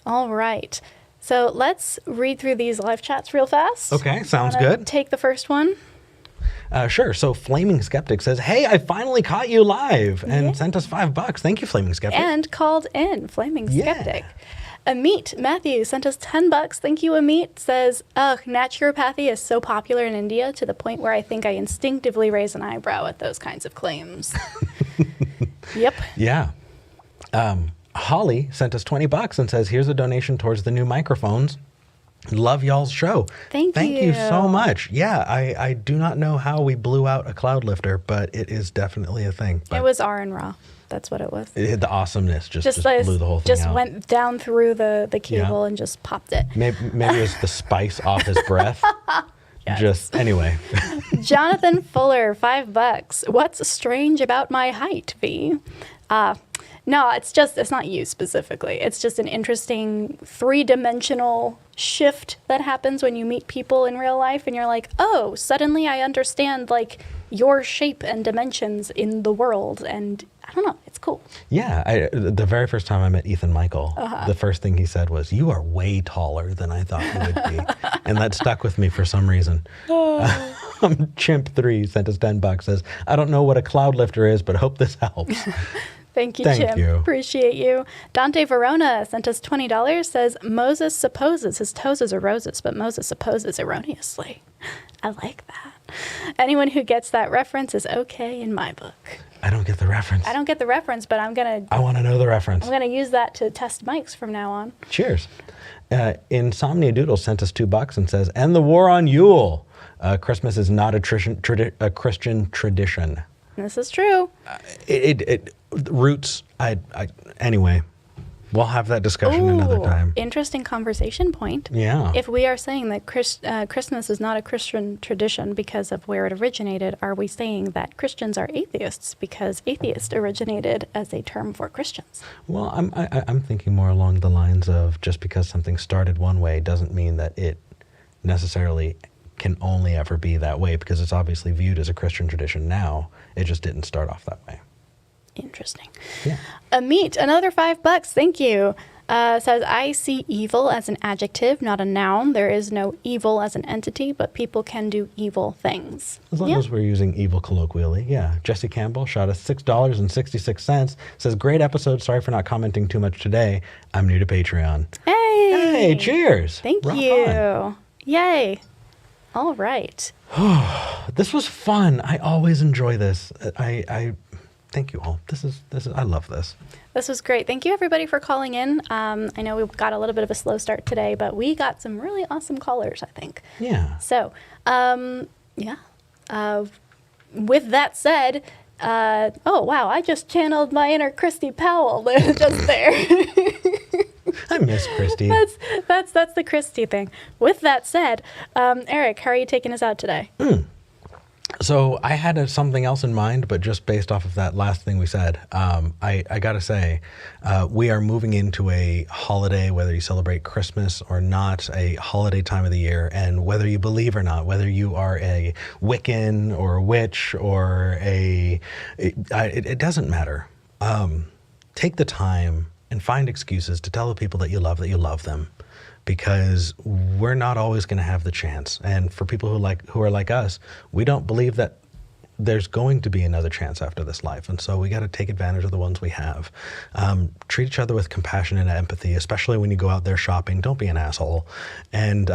All right. So let's read through these live chats real fast. Okay, sounds good. Take the first one. Sure. So Flaming Skeptic says, "Hey, I finally caught you live," and sent us $5. Thank you, Flaming Skeptic. And called in, Flaming Skeptic. Amit Matthew sent us $10. Thank you, Amit. Says, naturopathy is so popular in India to the point where I think I instinctively raise an eyebrow at those kinds of claims. Yep. Yeah. Holly sent us $20 and says, "Here's a donation towards the new microphones. Love y'all's show." Thank you so much. Yeah, I do not know how we blew out a cloud lifter, but it is definitely a thing. It was R and Raw. That's what it was. The awesomeness just blew the whole thing out. Just went down through the cable and just popped it. Maybe it was the spice off his breath. Just anyway. Johnathan Fuller, $5. What's strange about my height, V? No, it's not you specifically. It's just an interesting 3-dimensional shift that happens when you meet people in real life and you're like, oh, suddenly I understand your shape and dimensions in the world, and I don't know, it's cool. Yeah, the very first time I met Ethan Michael, the first thing he said was, "You are way taller than I thought you would be," and that stuck with me for some reason. Chimp3 sent us $10. Says, "I don't know what a cloud lifter is, but hope this helps." Thank you, Chimp. Appreciate you. Dante Verona sent us $20. Says, Moses supposes his toes are roses, but Moses supposes erroneously. I like that. Anyone who gets that reference is okay in my book. I don't get the reference. I don't get the reference, but I want to know the reference. I'm gonna use that to test mics from now on. Cheers. Insomnia Doodle sent us $2 and says, "And the war on Yule. Christmas is not a Christian tradition." This is true. Roots. Anyway, we'll have that discussion another time. Interesting conversation point. Yeah. If we are saying that Christmas is not a Christian tradition because of where it originated, are we saying that Christians are atheists because atheist originated as a term for Christians? Well, I'm thinking more along the lines of just because something started one way doesn't mean that it necessarily can only ever be that way, because it's obviously viewed as a Christian tradition now. It just didn't start off that way. Interesting. Yeah. Amit, another $5. Thank you. Says, I see evil as an adjective, not a noun. There is no evil as an entity, but people can do evil things. As long as we're using evil colloquially, yeah. Jesse Campbell shot us $6.66. Says, great episode. Sorry for not commenting too much today. I'm new to Patreon. Hey! Cheers. Thank Rock you. on. Yay. All right. This was fun. I always enjoy this. I thank you all. This is I love this. This was great. Thank you, everybody, for calling in. I know we got a little bit of a slow start today, but we got some really awesome callers, I think. Yeah. So, with that said, oh, wow, I just channeled my inner Christy Powell just there. I miss Christy. That's the Christy thing. With that said, Eric, how are you taking us out today? So I had something else in mind, but just based off of that last thing we said, I got to say, we are moving into a holiday, whether you celebrate Christmas or not, a holiday time of the year. And whether you believe or not, whether you are a Wiccan or a witch or it doesn't matter. Take the time and find excuses to tell the people that you love them. Because we're not always going to have the chance. And for people who are like us, we don't believe that there's going to be another chance after this life. And so we got to take advantage of the ones we have. Treat each other with compassion and empathy, especially when you go out there shopping. Don't be an asshole. And,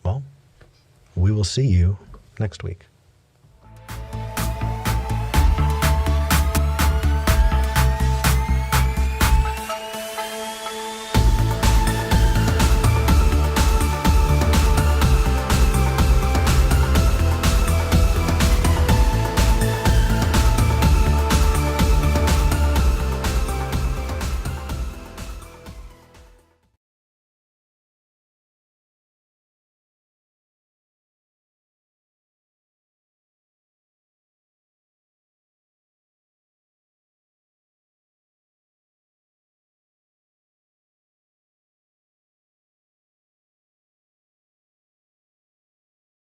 well, we will see you next week.